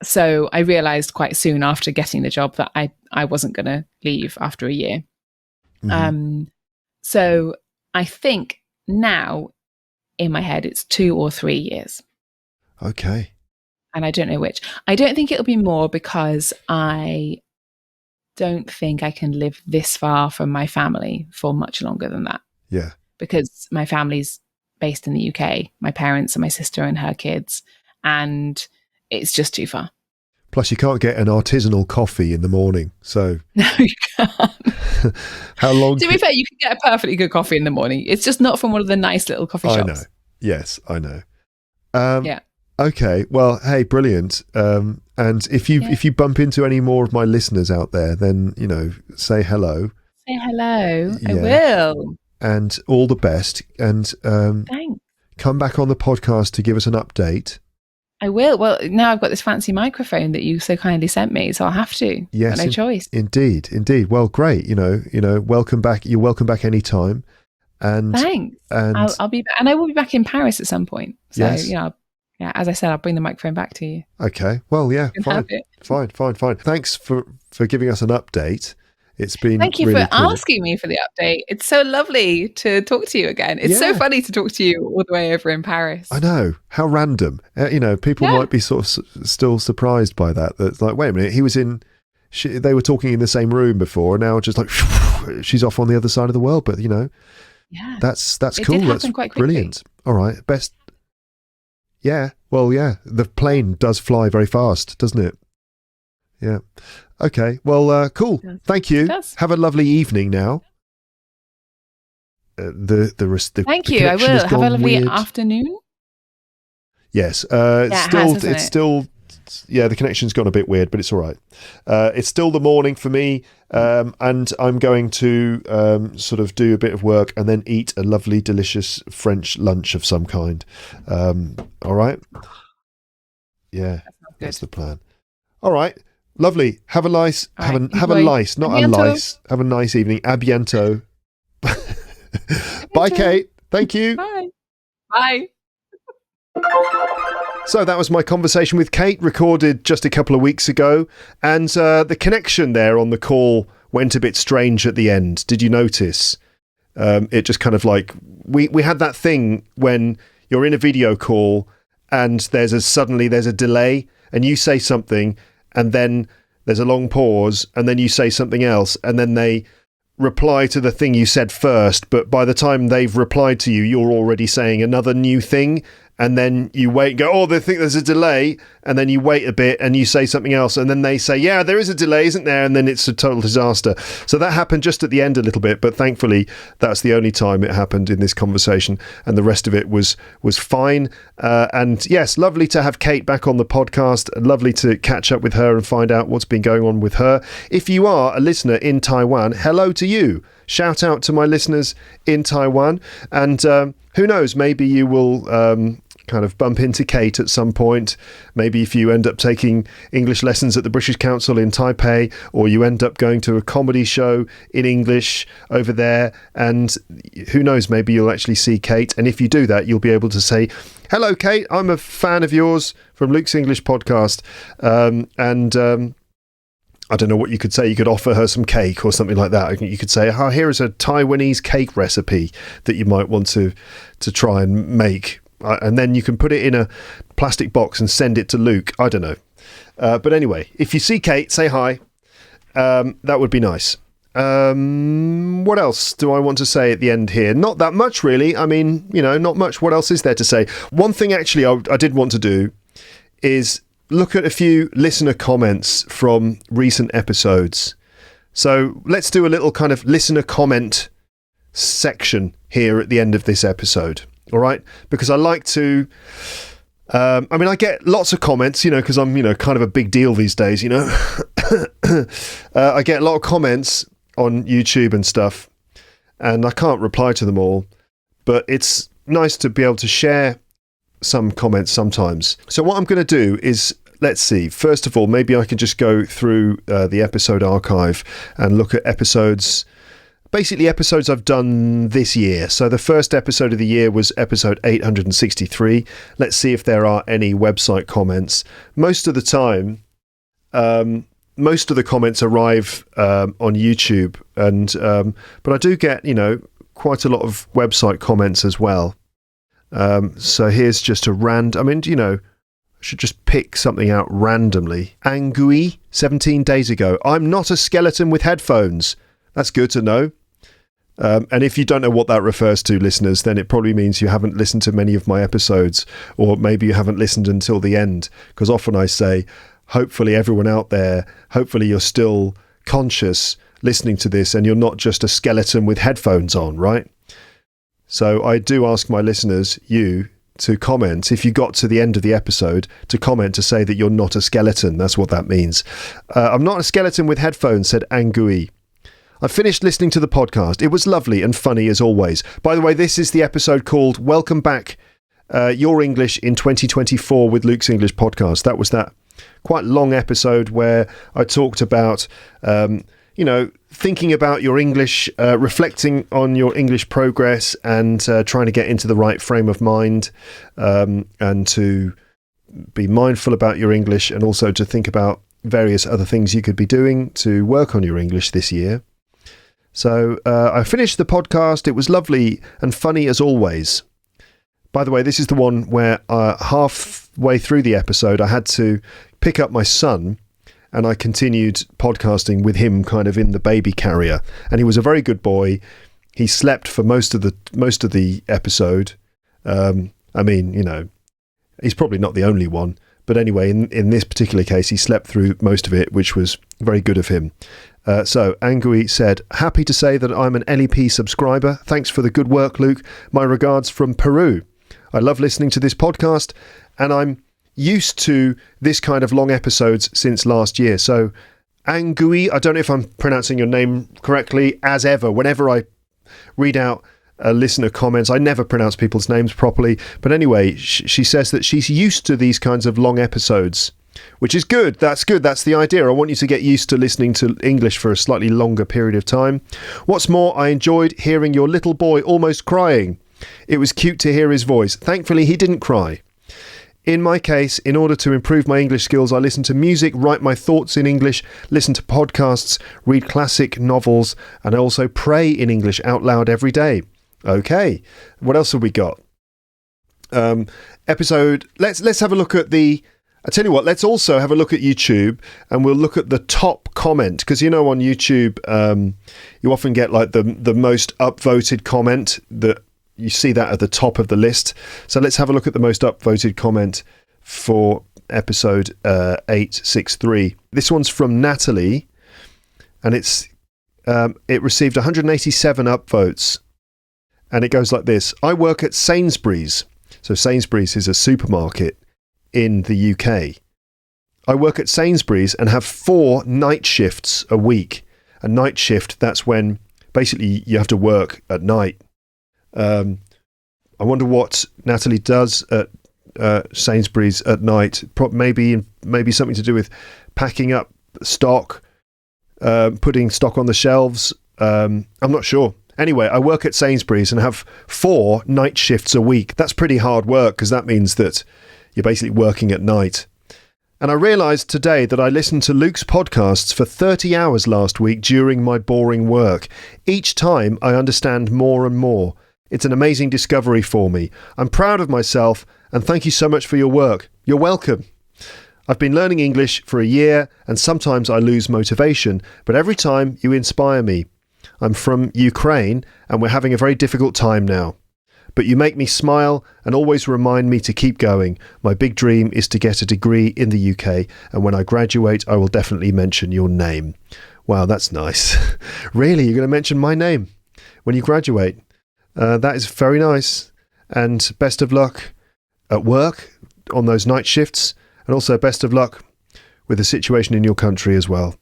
So I realized quite soon after getting the job that I wasn't going to leave after a year. So I think now in my head, it's 2 or 3 years. Okay. And I don't know which. I don't think it'll be more because I don't think I can live this far from my family for much longer than that. Yeah. Because my family's based in the UK, my parents and my sister and her kids, and it's just too far. Plus, you can't get an artisanal coffee in the morning. So no, you can't. How long? To be fair, you can get a perfectly good coffee in the morning. It's just not from one of the nice little coffee shops. I know. Yes, I know. Yeah. Okay. Well, hey, brilliant. And if you bump into any more of my listeners out there, then say hello. Say hello. Yeah. I will. And all the best. And thanks. Come back on the podcast to give us an update. I will. Well, now I've got this fancy microphone that you so kindly sent me, so I'll have to. Yes, no choice. Indeed. Well, great. Welcome back. You're welcome back anytime. And thanks. And I'll be back, and I will be back in Paris at some point. So yes. As I said, I'll bring the microphone back to you. Okay. Well, yeah. Fine. Thanks for giving us an update. It's been Thank you really for cool. asking me for the update. It's so lovely to talk to you again. It's so funny to talk to you all the way over in Paris. I know. How random. People might be sort of still surprised by that. That's like, wait a minute, he was in. They were talking in the same room before, and now just like she's off on the other side of the world. But that's cool. That's brilliant. All right, best. Yeah. Well, yeah. The plane does fly very fast, doesn't it? Yeah. Okay. Well, cool. Thank you. Have a lovely evening now. Thank you. I will have a lovely afternoon. Yes. It's still. Yeah, the connection's gone a bit weird, but it's all right. It's still the morning for me, and I'm going to sort of do a bit of work and then eat a lovely, delicious French lunch of some kind. All right. Yeah, that's the plan. All right. Lovely. Have a nice, have a nice evening. A bientôt. Bye, Kate. Thank you. Bye. So that was my conversation with Kate, recorded just a couple of weeks ago. And the connection there on the call went a bit strange at the end. Did you notice? It just kind of like, we had that thing when you're in a video call and there's a delay and you say something and then there's a long pause and then you say something else and then they reply to the thing you said first, but by the time they've replied to you, you're already saying another new thing. And then you wait and go, they think there's a delay. And then you wait a bit and you say something else. And then they say, yeah, there is a delay, isn't there? And then it's a total disaster. So that happened just at the end a little bit. But thankfully, that's the only time it happened in this conversation. And the rest of it was fine. And yes, lovely to have Kate back on the podcast. Lovely to catch up with her and find out what's been going on with her. If you are a listener in Taiwan, hello to you. shout out to my listeners in Taiwan. And who knows, maybe you will kind of bump into Kate at some point. Maybe if you end up taking English lessons at the British Council in Taipei, or you end up going to a comedy show in English over there, and who knows, maybe you'll actually see Kate. And if you do that, you'll be able to say, hello, Kate, I'm a fan of yours from Luke's English podcast. I don't know what you could say. You could offer her some cake or something like that. You could say, here is a Taiwanese cake recipe that you might want to try and make. And then you can put it in a plastic box and send it to Luke. I don't know. But anyway, if you see Kate, say hi. That would be nice. What else do I want to say at the end here? Not that much, really. I mean, not much. What else is there to say? One thing, actually, I did want to do is look at a few listener comments from recent episodes. So let's do a little kind of listener comment section here at the end of this episode. All right, because I like to, I get lots of comments, because I'm, kind of a big deal these days, I get a lot of comments on YouTube and stuff, and I can't reply to them all, but it's nice to be able to share some comments sometimes. So what I'm going to do is, let's see, first of all, maybe I can just go through the episode archive and look at episodes I've done this year. So the first episode of the year was episode 863. Let's see if there are any website comments. Most of the time, most of the comments arrive on YouTube, but I do get, quite a lot of website comments as well. So here's just I should just pick something out randomly. Angui, 17 days ago. I'm not a skeleton with headphones. That's good to know. And if you don't know what that refers to, listeners, then it probably means you haven't listened to many of my episodes, or maybe you haven't listened until the end, because often I say, hopefully everyone out there, hopefully you're still conscious listening to this and you're not just a skeleton with headphones on, right? So I do ask my listeners, you, to comment, if you got to the end of the episode, to comment to say that you're not a skeleton. That's what that means. I'm not a skeleton with headphones, said Angui. I finished listening to the podcast. It was lovely and funny as always. By the way, this is the episode called Welcome Back, Your English in 2024 with Luke's English podcast. That was that quite long episode where I talked about, thinking about your English, reflecting on your English progress, and trying to get into the right frame of mind, and to be mindful about your English, and also to think about various other things you could be doing to work on your English this year. So I finished the podcast. It was lovely and funny as always. By the way, this is the one where halfway through the episode, I had to pick up my son, and I continued podcasting with him kind of in the baby carrier. And he was a very good boy. He slept for most of the episode. He's probably not the only one. But anyway, in this particular case, he slept through most of it, which was very good of him. So Angui said, happy to say that I'm an LEP subscriber. Thanks for the good work, Luke. My regards from Peru. I love listening to this podcast, and I'm used to this kind of long episodes since last year. So Angui, I don't know if I'm pronouncing your name correctly, as ever. Whenever I read out listener comments, I never pronounce people's names properly. But anyway, she says that she's used to these kinds of long episodes, which is good. That's good. That's the idea. I want you to get used to listening to English for a slightly longer period of time. What's more, I enjoyed hearing your little boy almost crying. It was cute to hear his voice. Thankfully, he didn't cry. In my case, in order to improve my English skills, I listen to music, write my thoughts in English, listen to podcasts, read classic novels, and I also pray in English out loud every day. Okay, what else have we got? Let's have a look at I tell you what, let's also have a look at YouTube, and we'll look at the top comment, because on YouTube you often get like the most upvoted comment. That you see that at the top of the list. So let's have a look at the most upvoted comment for episode 863. This one's from Natalie, and it received 187 upvotes, and it goes like this. I work at Sainsbury's. So Sainsbury's is a supermarket in the UK. I work at Sainsbury's and have 4 night shifts a week. A night shift, that's when basically you have to work at night. I wonder what Natalie does at Sainsbury's at night. Maybe something to do with packing up stock, putting stock on the shelves. I'm not sure. Anyway, I work at Sainsbury's and have 4 night shifts a week. That's pretty hard work because that means that you're basically working at night. And I realised today that I listened to Luke's podcasts for 30 hours last week during my boring work. Each time I understand more and more. It's an amazing discovery for me. I'm proud of myself and thank you so much for your work. You're welcome. I've been learning English for a year and sometimes I lose motivation, but every time you inspire me. I'm from Ukraine and we're having a very difficult time now. But you make me smile and always remind me to keep going. My big dream is to get a degree in the UK, and when I graduate, I will definitely mention your name. Wow, that's nice. Really, you're going to mention my name when you graduate? That is very nice. And best of luck at work on those night shifts, and also best of luck with the situation in your country as well.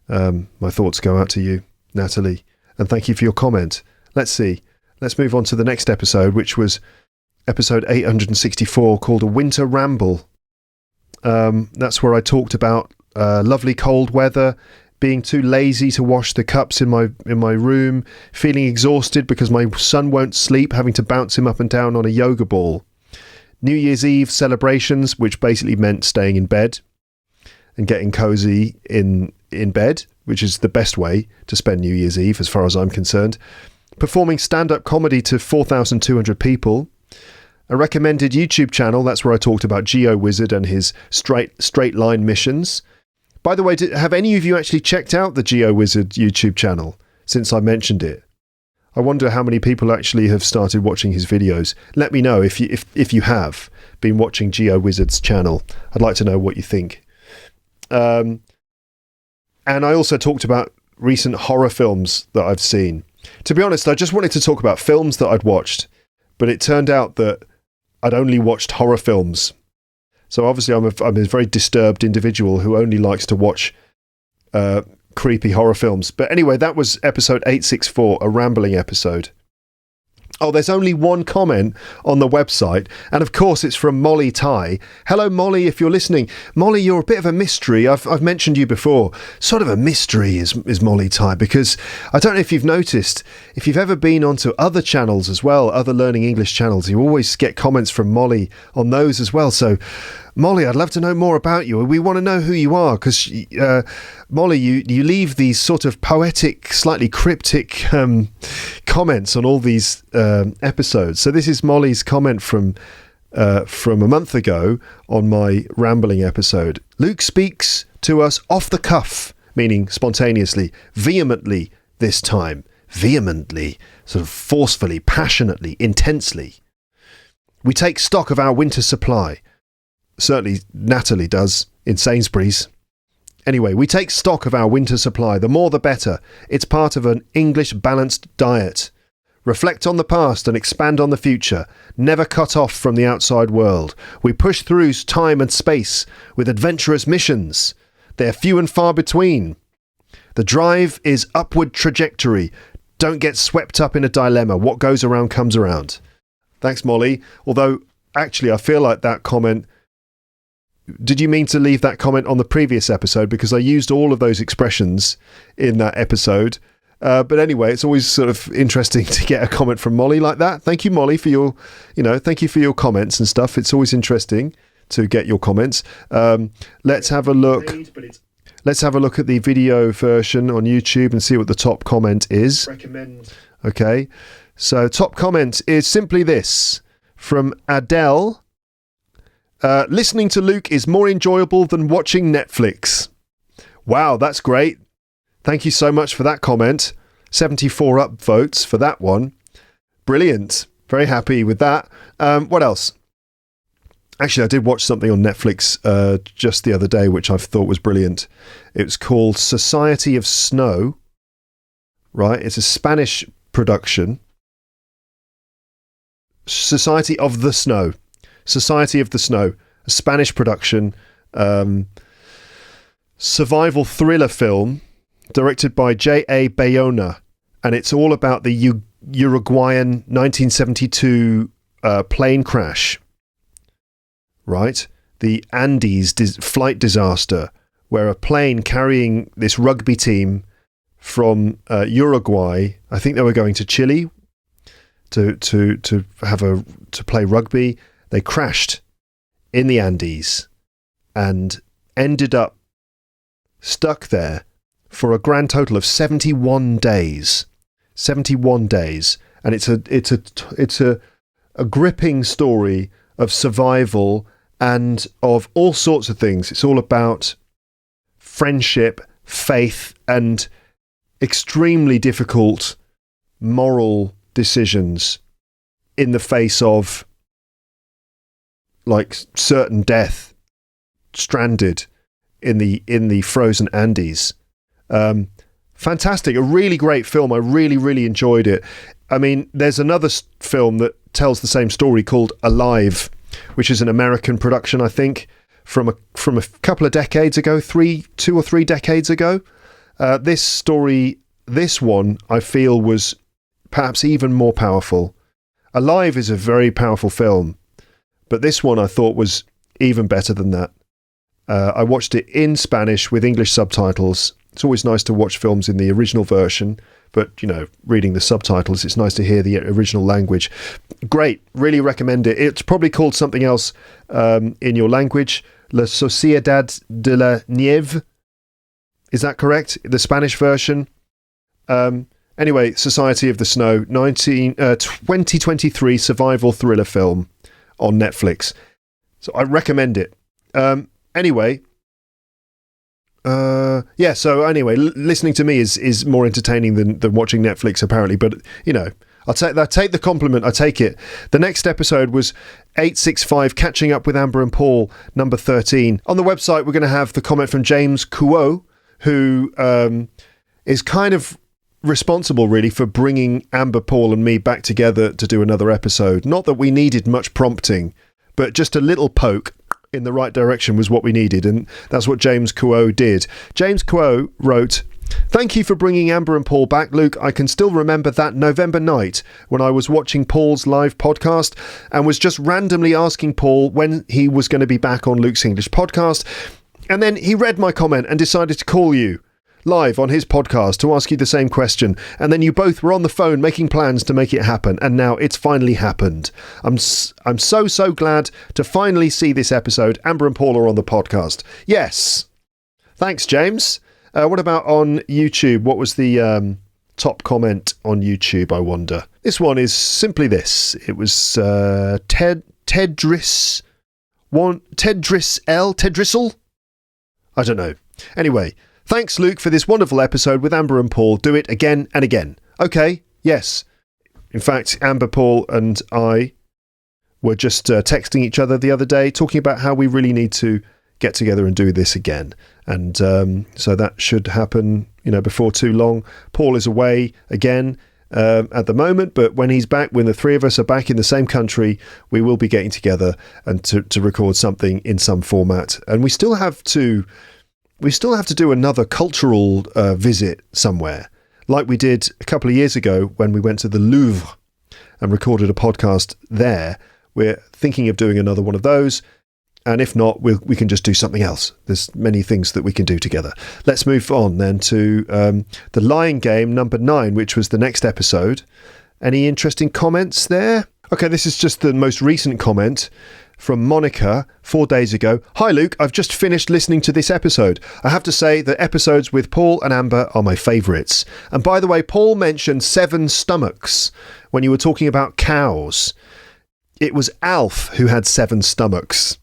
My thoughts go out to you, Natalie, and thank you for your comment. Let's see. Let's move on to the next episode, which was episode 864, called A Winter Ramble. That's where I talked about lovely cold weather, being too lazy to wash the cups in my room, feeling exhausted because my son won't sleep, having to bounce him up and down on a yoga ball. New Year's Eve celebrations, which basically meant staying in bed and getting cozy in bed, which is the best way to spend New Year's Eve as far as I'm concerned. Performing stand-up comedy to 4,200 people. A recommended YouTube channel, that's where I talked about GeoWizard and his straight line missions. By the way, have any of you actually checked out the GeoWizard YouTube channel since I mentioned it? I wonder how many people actually have started watching his videos. Let me know if you have been watching GeoWizard's channel. I'd like to know what you think. And I also talked about recent horror films that I've seen. To be honest, I just wanted to talk about films that I'd watched, but it turned out that I'd only watched horror films. So obviously I'm a very disturbed individual who only likes to watch creepy horror films. But anyway, that was episode 864, a rambling episode. Oh, there's only one comment on the website, and of course it's from Molly Tai. Hello, Molly, if you're listening. Molly, you're a bit of a mystery. I've mentioned you before. Sort of a mystery is Molly Tai, because I don't know if you've noticed, if you've ever been onto other channels as well, other Learning English channels, you always get comments from Molly on those as well. So, Molly, I'd love to know more about you. We want to know who you are because, Molly, you leave these sort of poetic, slightly cryptic comments on all these episodes. So this is Molly's comment from a month ago on my rambling episode. Luke speaks to us off the cuff, meaning spontaneously, vehemently this time. Vehemently, sort of forcefully, passionately, intensely. We take stock of our winter supply. Certainly Natalie does in Sainsbury's. Anyway, we take stock of our winter supply. The more the better. It's part of an English balanced diet. Reflect on the past and expand on the future. Never cut off from the outside world. We push through time and space with adventurous missions. They're few and far between. The drive is upward trajectory. Don't get swept up in a dilemma. What goes around comes around. Thanks, Molly. Although, actually, I feel like that comment... Did you mean to leave that comment on the previous episode? Because I used all of those expressions in that episode. But anyway, it's always sort of interesting to get a comment from Molly like that. Thank you, Molly, for your, thank you for your comments and stuff. It's always interesting to get your comments. Let's have a look. Let's have a look at the video version on YouTube and see what the top comment is. Recommend. Okay. So top comment is simply this from Adele. Listening to Luke is more enjoyable than watching Netflix. Wow, that's great. Thank you so much for that comment. 74 upvotes for that one. Brilliant. Very happy with that. What else? Actually, I did watch something on Netflix just the other day, which I thought was brilliant. It was called Society of Snow. Right? It's a Spanish production. Society of the Snow, a Spanish production, survival thriller film directed by J.A. Bayona. and it's all about the Uruguayan 1972 plane crash, right? The Andes flight disaster, where a plane carrying this rugby team from Uruguay, I think they were going to Chile to play rugby. They crashed in the Andes and ended up stuck there for a grand total of 71 days. 71 days, and it's a gripping story of survival and of all sorts of things. It's all about friendship, faith, and extremely difficult moral decisions in the face of like certain death, stranded in the frozen Andes. Fantastic, a really great film. I really enjoyed it. I mean, there's another film that tells the same story called Alive, which is an American production, I think, from a couple of decades ago, 2 or 3 decades ago. This one, I feel, was perhaps even more powerful. Alive is a very powerful film, but this one I thought was even better than that. I watched it in Spanish with English subtitles. It's always nice to watch films in the original version, but, reading the subtitles, it's nice to hear the original language. Great, really recommend it. It's probably called something else in your language. La Sociedad de la Nieve. Is that correct? The Spanish version. Anyway, Society of the Snow, 2023 survival thriller film on Netflix. So I recommend it. Listening to me is more entertaining than watching Netflix, apparently. But, I'll take the compliment. I take it. The next episode was 865, Catching Up with Amber and Paul, number 13. On the website, we're going to have the comment from James Kuo, who is kind of responsible, really, for bringing Amber, Paul and me back together to do another episode. Not that we needed much prompting, but just a little poke in the right direction was what we needed, and that's what James Kuo did. James Kuo wrote, "Thank you for bringing Amber and Paul back, Luke. I can still remember that November night when I was watching Paul's live podcast and was just randomly asking Paul when he was going to be back on Luke's English podcast, and then he read my comment and decided to call you live on his podcast to ask you the same question, and then you both were on the phone making plans to make it happen, and now it's finally happened. I'm so glad to finally see this episode. Amber and Paul are on the podcast." Yes. Thanks, James. What about on YouTube? What was the top comment on YouTube, I wonder? This one is simply this. It was Tedris Tedrissel? I don't know. Anyway, thanks, Luke, for this wonderful episode with Amber and Paul. Do it again and again. Okay, yes. In fact, Amber, Paul and I were just texting each other the other day, talking about how we really need to get together and do this again. And so that should happen, before too long. Paul is away again at the moment, but when he's back, when the three of us are back in the same country, we will be getting together and to record something in some format. And we still have to do another cultural visit somewhere, like we did a couple of years ago when we went to the Louvre and recorded a podcast there. We're thinking of doing another one of those, and if not, we can just do something else. There's many things that we can do together. Let's move on then to The Lying Game, number 9, which was the next episode. Any interesting comments there? Okay, this is just the most recent comment from Monica 4 days ago. "Hi Luke, I've just finished listening to this episode. I have to say that episodes with Paul and Amber are my favourites. And by the way, Paul mentioned 7 stomachs when you were talking about cows. It was Alf who had 7 stomachs.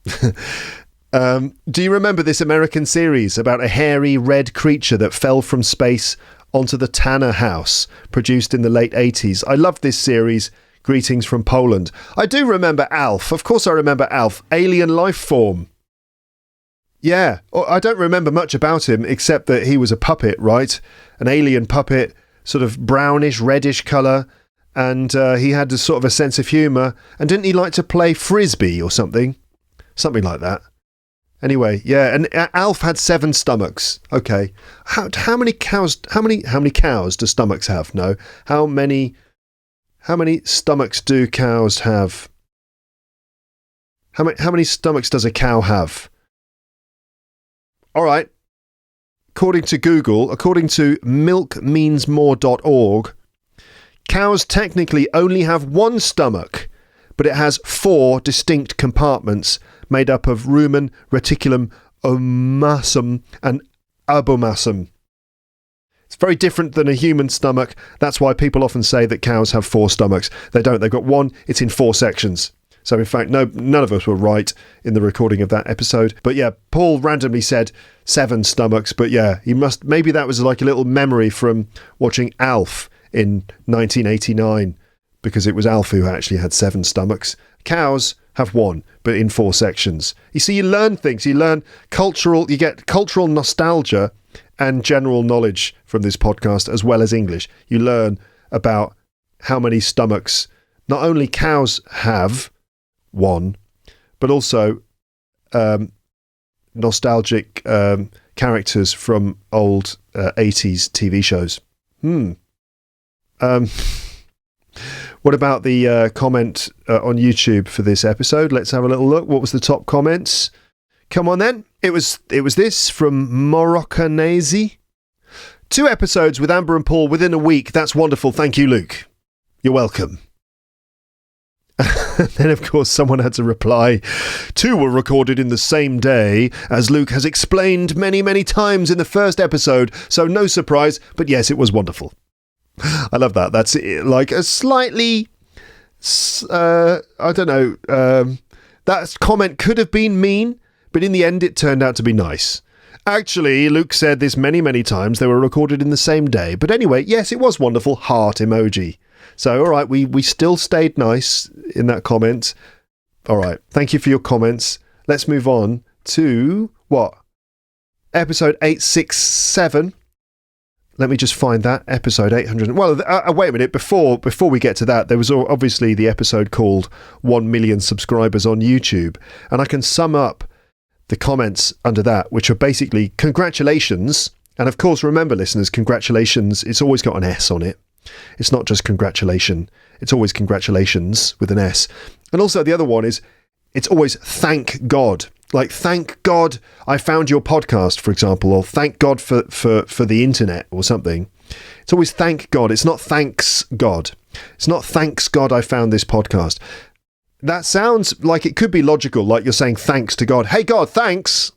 Do you remember this American series about a hairy red creature that fell from space onto the Tanner house, produced in the late 80s? I loved this series. Greetings from Poland." I do remember Alf. Of course I remember Alf. Alien life form. Yeah, I don't remember much about him except that he was a puppet, right? An alien puppet, sort of brownish, reddish colour, and he had a sort of a sense of humour. And didn't he like to play frisbee or something? Something like that. Anyway, yeah, and Alf had 7 stomachs. Okay, how many cows? How many cows do stomachs have? No, how many stomachs do cows have? How many stomachs does a cow have? All right. According to Google, according to milkmeansmore.org, cows technically only have 1 stomach, but it has 4 distinct compartments made up of rumen, reticulum, omasum, and abomasum. It's very different than a human stomach. That's why people often say that cows have 4 stomachs. They don't. They've got 1. It's in 4 sections. So in fact, none of us were right in the recording of that episode. But yeah, Paul randomly said 7 stomachs. But yeah, maybe that was like a little memory from watching Alf in 1989, because it was Alf who actually had 7 stomachs. Cows have 1, but in 4 sections. You see, you learn things. You get cultural nostalgia and general knowledge from this podcast, as well as English. You learn about how many stomachs not only cows have, 1, but also nostalgic characters from old 80s TV shows. What about the comment on YouTube for this episode? Let's have a little look. What was the top comments? Come on then. It was this from Moroccanese. 2 episodes with Amber and Paul within a week. That's wonderful. Thank you, Luke. You're welcome. Then, of course, someone had to reply, 2 were recorded in the same day, as Luke has explained many, many times in the first episode, so no surprise, but yes, it was wonderful. I love that. That's like a slightly, I don't know, that comment could have been mean, but in the end it turned out to be nice. Actually, Luke said this many, many times, they were recorded in the same day, but anyway, yes, it was wonderful, heart emoji. So, all right, we still stayed nice in that comment. All right, thank you for your comments. Let's move on to, what? Episode 867. Let me just find that, episode 800. Well, wait a minute, before we get to that, there was obviously the episode called 1 million subscribers on YouTube, and I can sum up the comments under that, which are basically congratulations. And of course, remember, listeners, congratulations, it's always got an S on it. It's not just congratulation, it's always congratulations with an S. And also the other one is, it's always thank God. Like, thank God I found your podcast, for example, or thank God for the internet or something. It's always thank God. It's not thanks God. It's not thanks God I found this podcast. That sounds like it could be logical, like you're saying thanks to God. Hey God, thanks.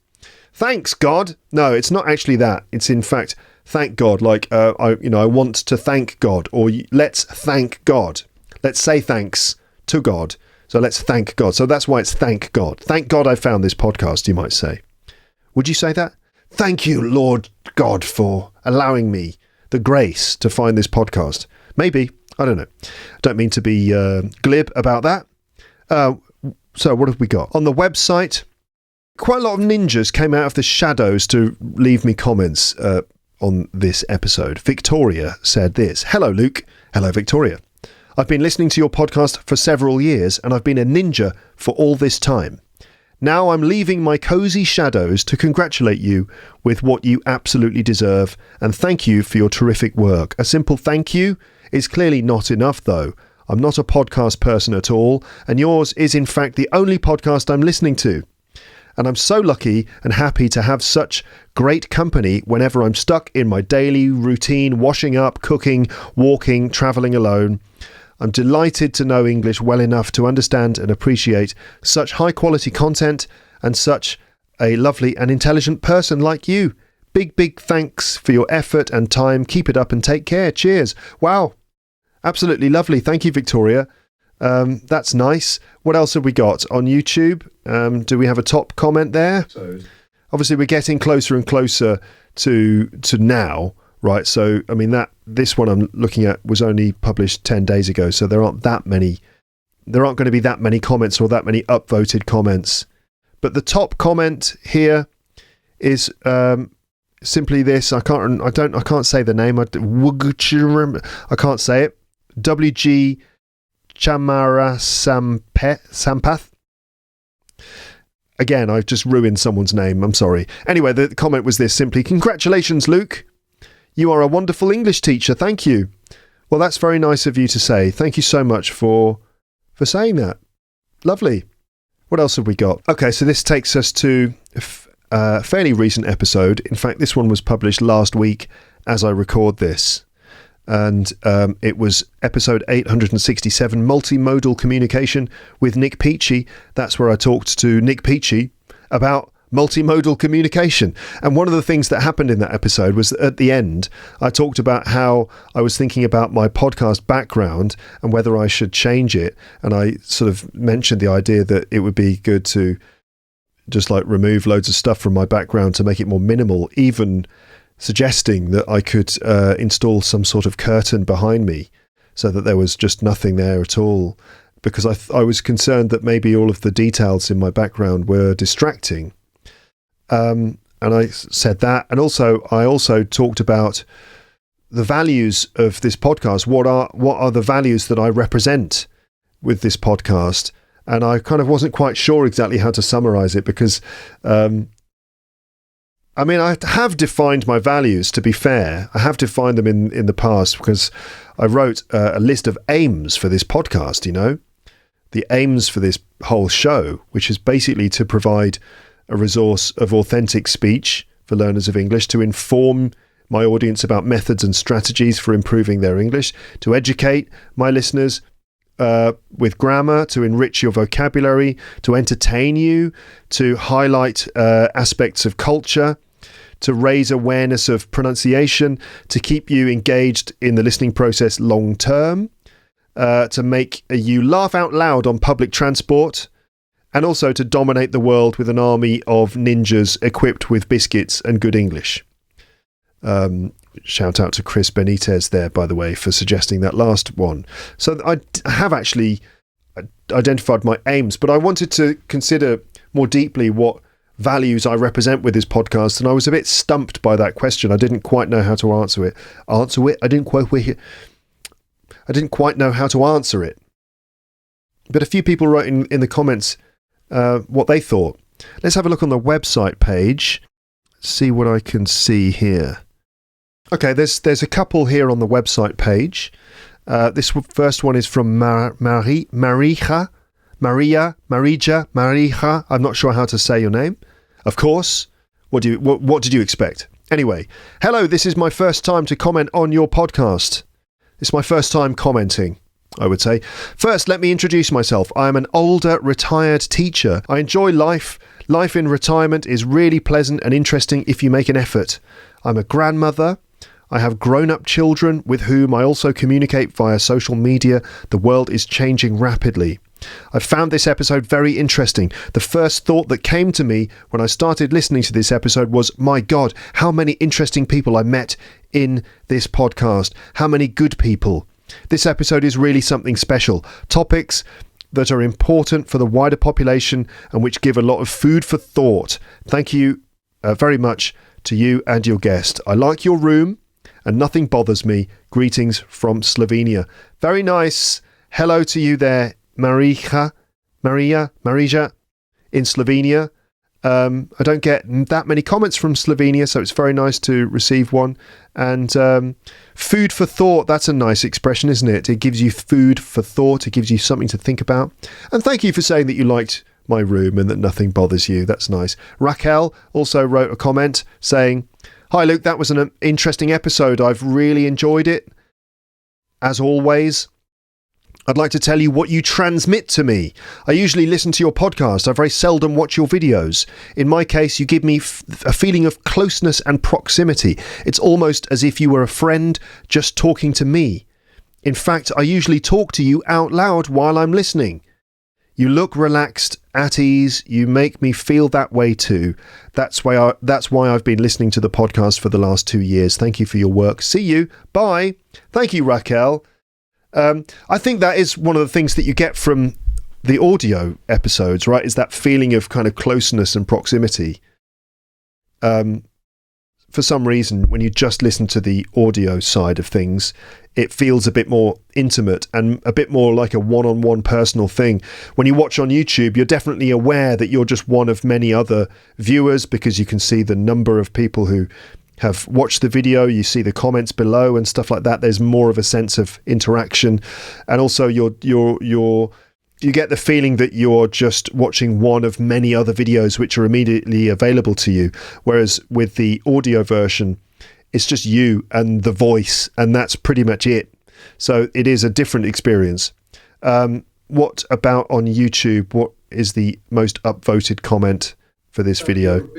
Thanks God. No, it's not actually that. It's in fact thank God, like I want to thank God, or let's thank God. Let's say thanks to God. So let's thank God. So that's why it's thank God. Thank God I found this podcast, you might say. Would you say that? Thank you, Lord God, for allowing me the grace to find this podcast. Maybe. I don't know. Don't mean to be glib about that. So what have we got? On the website, quite a lot of ninjas came out of the shadows to leave me comments on this episode. Victoria said this. Hello, Luke. Hello, Victoria. I've been listening to your podcast for several years, and I've been a ninja for all this time. Now I'm leaving my cosy shadows to congratulate you with what you absolutely deserve, and thank you for your terrific work. A simple thank you is clearly not enough, though. I'm not a podcast person at all, and yours is in fact the only podcast I'm listening to. And I'm so lucky and happy to have such great company whenever I'm stuck in my daily routine, washing up, cooking, walking, travelling alone. I'm delighted to know English well enough to understand and appreciate such high quality content and such a lovely and intelligent person like you. Big, big thanks for your effort and time. Keep it up and take care. Cheers. Wow. Absolutely lovely. Thank you, Victoria. That's nice. What else have we got on YouTube? Do we have a top comment there? Obviously, we're getting closer and closer to now, right? So, I mean, this one I'm looking at was only published 10 days ago, so there aren't going to be that many comments or that many upvoted comments. But the top comment here is simply this. I can't say the name. I can't say it. WG Chamara Sampath. Again, I've just ruined someone's name. I'm sorry. Anyway, the comment was this simply: "Congratulations, Luke. You are a wonderful English teacher. Thank you." Well, that's very nice of you to say. Thank you so much for saying that. Lovely. What else have we got? Okay, so this takes us to a fairly recent episode. In fact, this one was published last week as I record this. And it was episode 867, Multimodal Communication with Nick Peachy. That's where I talked to Nick Peachy about multimodal communication. And one of the things that happened in that episode was that at the end, I talked about how I was thinking about my podcast background and whether I should change it. And I sort of mentioned the idea that it would be good to just like remove loads of stuff from my background to make it more minimal, even suggesting that I could install some sort of curtain behind me so that there was just nothing there at all, because I was concerned that maybe all of the details in my background were distracting. And I said that, and I also talked about the values of this podcast. What are the values that I represent with this podcast? And I kind of wasn't quite sure exactly how to summarize it, because I have defined my values, to be fair. I have defined them in the past, because I wrote a list of aims for this podcast, the aims for this whole show, which is basically to provide a resource of authentic speech for learners of English, to inform my audience about methods and strategies for improving their English, to educate my listeners with grammar, to enrich your vocabulary, to entertain you, to highlight aspects of culture, to raise awareness of pronunciation, to keep you engaged in the listening process long term, to make you laugh out loud on public transport, and also to dominate the world with an army of ninjas equipped with biscuits and good English. Shout out to Chris Benitez there, by the way, for suggesting that last one. So I have actually identified my aims, but I wanted to consider more deeply what values I represent with this podcast, and I was a bit stumped by that question. I didn't quite know how to answer it. I didn't quite know how to answer it. But a few people wrote in the comments what they thought. Let's have a look on the website page, see what I can see here. Okay, there's a couple here on the website page. This first one is from Marija. I'm not sure how to say your name. Of course. What did you expect? Anyway, hello, this is my first time to comment on your podcast. It's my first time commenting, I would say. First, let me introduce myself. I am an older, retired teacher. I enjoy life. Life in retirement is really pleasant and interesting if you make an effort. I'm a grandmother. I have grown-up children with whom I also communicate via social media. The world is changing rapidly. I found this episode very interesting. The first thought that came to me when I started listening to this episode was, my God, how many interesting people I met in this podcast. How many good people. This episode is really something special. Topics that are important for the wider population and which give a lot of food for thought. Thank you very much to you and your guest. I like your room and nothing bothers me. Greetings from Slovenia. Very nice. Hello to you there, Marija in Slovenia. I don't get that many comments from Slovenia, so it's very nice to receive one. And food for thought, that's a nice expression, isn't it? It gives you food for thought. It gives you something to think about. And thank you for saying that you liked my room and that nothing bothers you. That's nice. Raquel also wrote a comment saying, hi, Luke, that was an interesting episode. I've really enjoyed it. As always, I'd like to tell you what you transmit to me. I usually listen to your podcast. I very seldom watch your videos. In my case, you give me a feeling of closeness and proximity. It's almost as if you were a friend just talking to me. In fact, I usually talk to you out loud while I'm listening. You look relaxed, at ease. You make me feel that way too. That's why I've been listening to the podcast for the last 2 years. Thank you for your work. See you. Bye. Thank you, Raquel. I think that is one of the things that you get from the audio episodes, right? Is that feeling of kind of closeness and proximity. For some reason, when you just listen to the audio side of things, it feels a bit more intimate and a bit more like a one-on-one personal thing. When you watch on YouTube, you're definitely aware that you're just one of many other viewers, because you can see the number of people who have watched the video, you see the comments below and stuff like that. There's more of a sense of interaction, and also you get the feeling that you're just watching one of many other videos which are immediately available to you. Whereas with the audio version, it's just you and the voice, and that's pretty much it. So it is a different experience. What about on YouTube? What is the most upvoted comment for this video?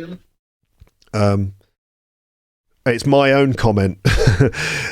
It's my own comment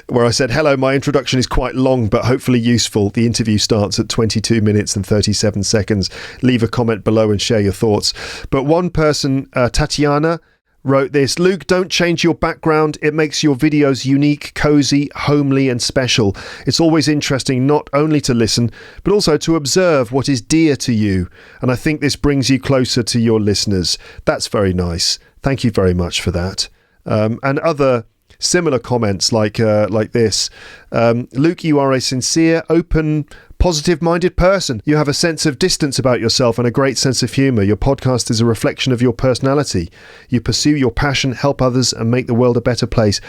where I said, hello, my introduction is quite long, but hopefully useful. The interview starts at 22 minutes and 37 seconds. Leave a comment below and share your thoughts. But one person, Tatiana, wrote this: Luke, don't change your background. It makes your videos unique, cozy, homely and special. It's always interesting not only to listen, but also to observe what is dear to you. And I think this brings you closer to your listeners. That's very nice. Thank you very much for that. And other similar comments like this. Luke, you are a sincere, open, positive-minded person. You have a sense of distance about yourself and a great sense of humour. Your podcast is a reflection of your personality. You pursue your passion, help others, and make the world a better place.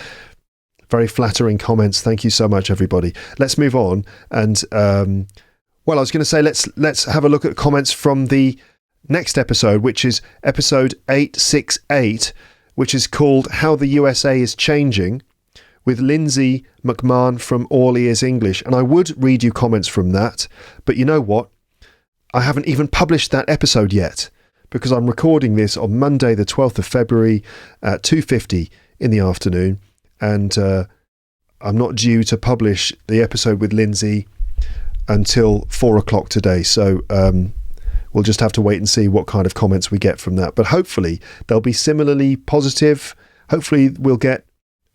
Very flattering comments. Thank you so much, everybody. Let's move on. And well, I was going to say let's have a look at comments from the next episode, which is episode 868. Which is called How the USA is Changing, with Lindsay McMahon from All Ears English. And I would read you comments from that, but you know what? I haven't even published that episode yet, because I'm recording this on Monday, the 12th of February at 2:50 in the afternoon. And I'm not due to publish the episode with Lindsay until 4 o'clock today. So we'll just have to wait and see what kind of comments we get from that. But hopefully they'll be similarly positive. Hopefully we'll get,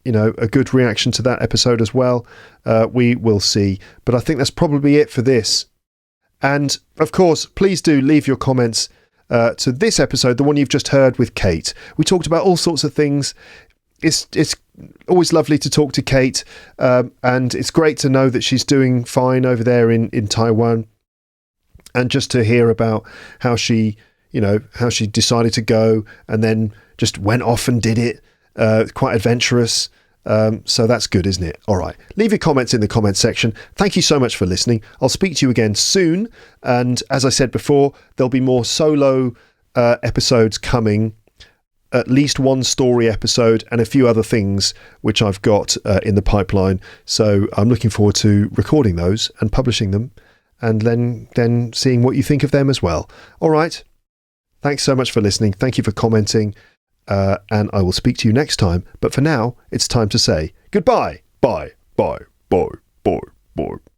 a good reaction to that episode as well. We will see. But I think that's probably it for this. And of course, please do leave your comments to this episode, the one you've just heard with Kate. We talked about all sorts of things. It's always lovely to talk to Kate. And it's great to know that she's doing fine over there in Taiwan. And just to hear about how she decided to go and then just went off and did it. Quite adventurous. So that's good, isn't it? All right. Leave your comments in the comments section. Thank you so much for listening. I'll speak to you again soon. And as I said before, there'll be more solo episodes coming. At least one story episode and a few other things which I've got in the pipeline. So I'm looking forward to recording those and publishing them, and then seeing what you think of them as well. All right. Thanks so much for listening. Thank you for commenting. And I will speak to you next time. But for now, it's time to say goodbye. Bye. Bye. Bye. Bye. Bye.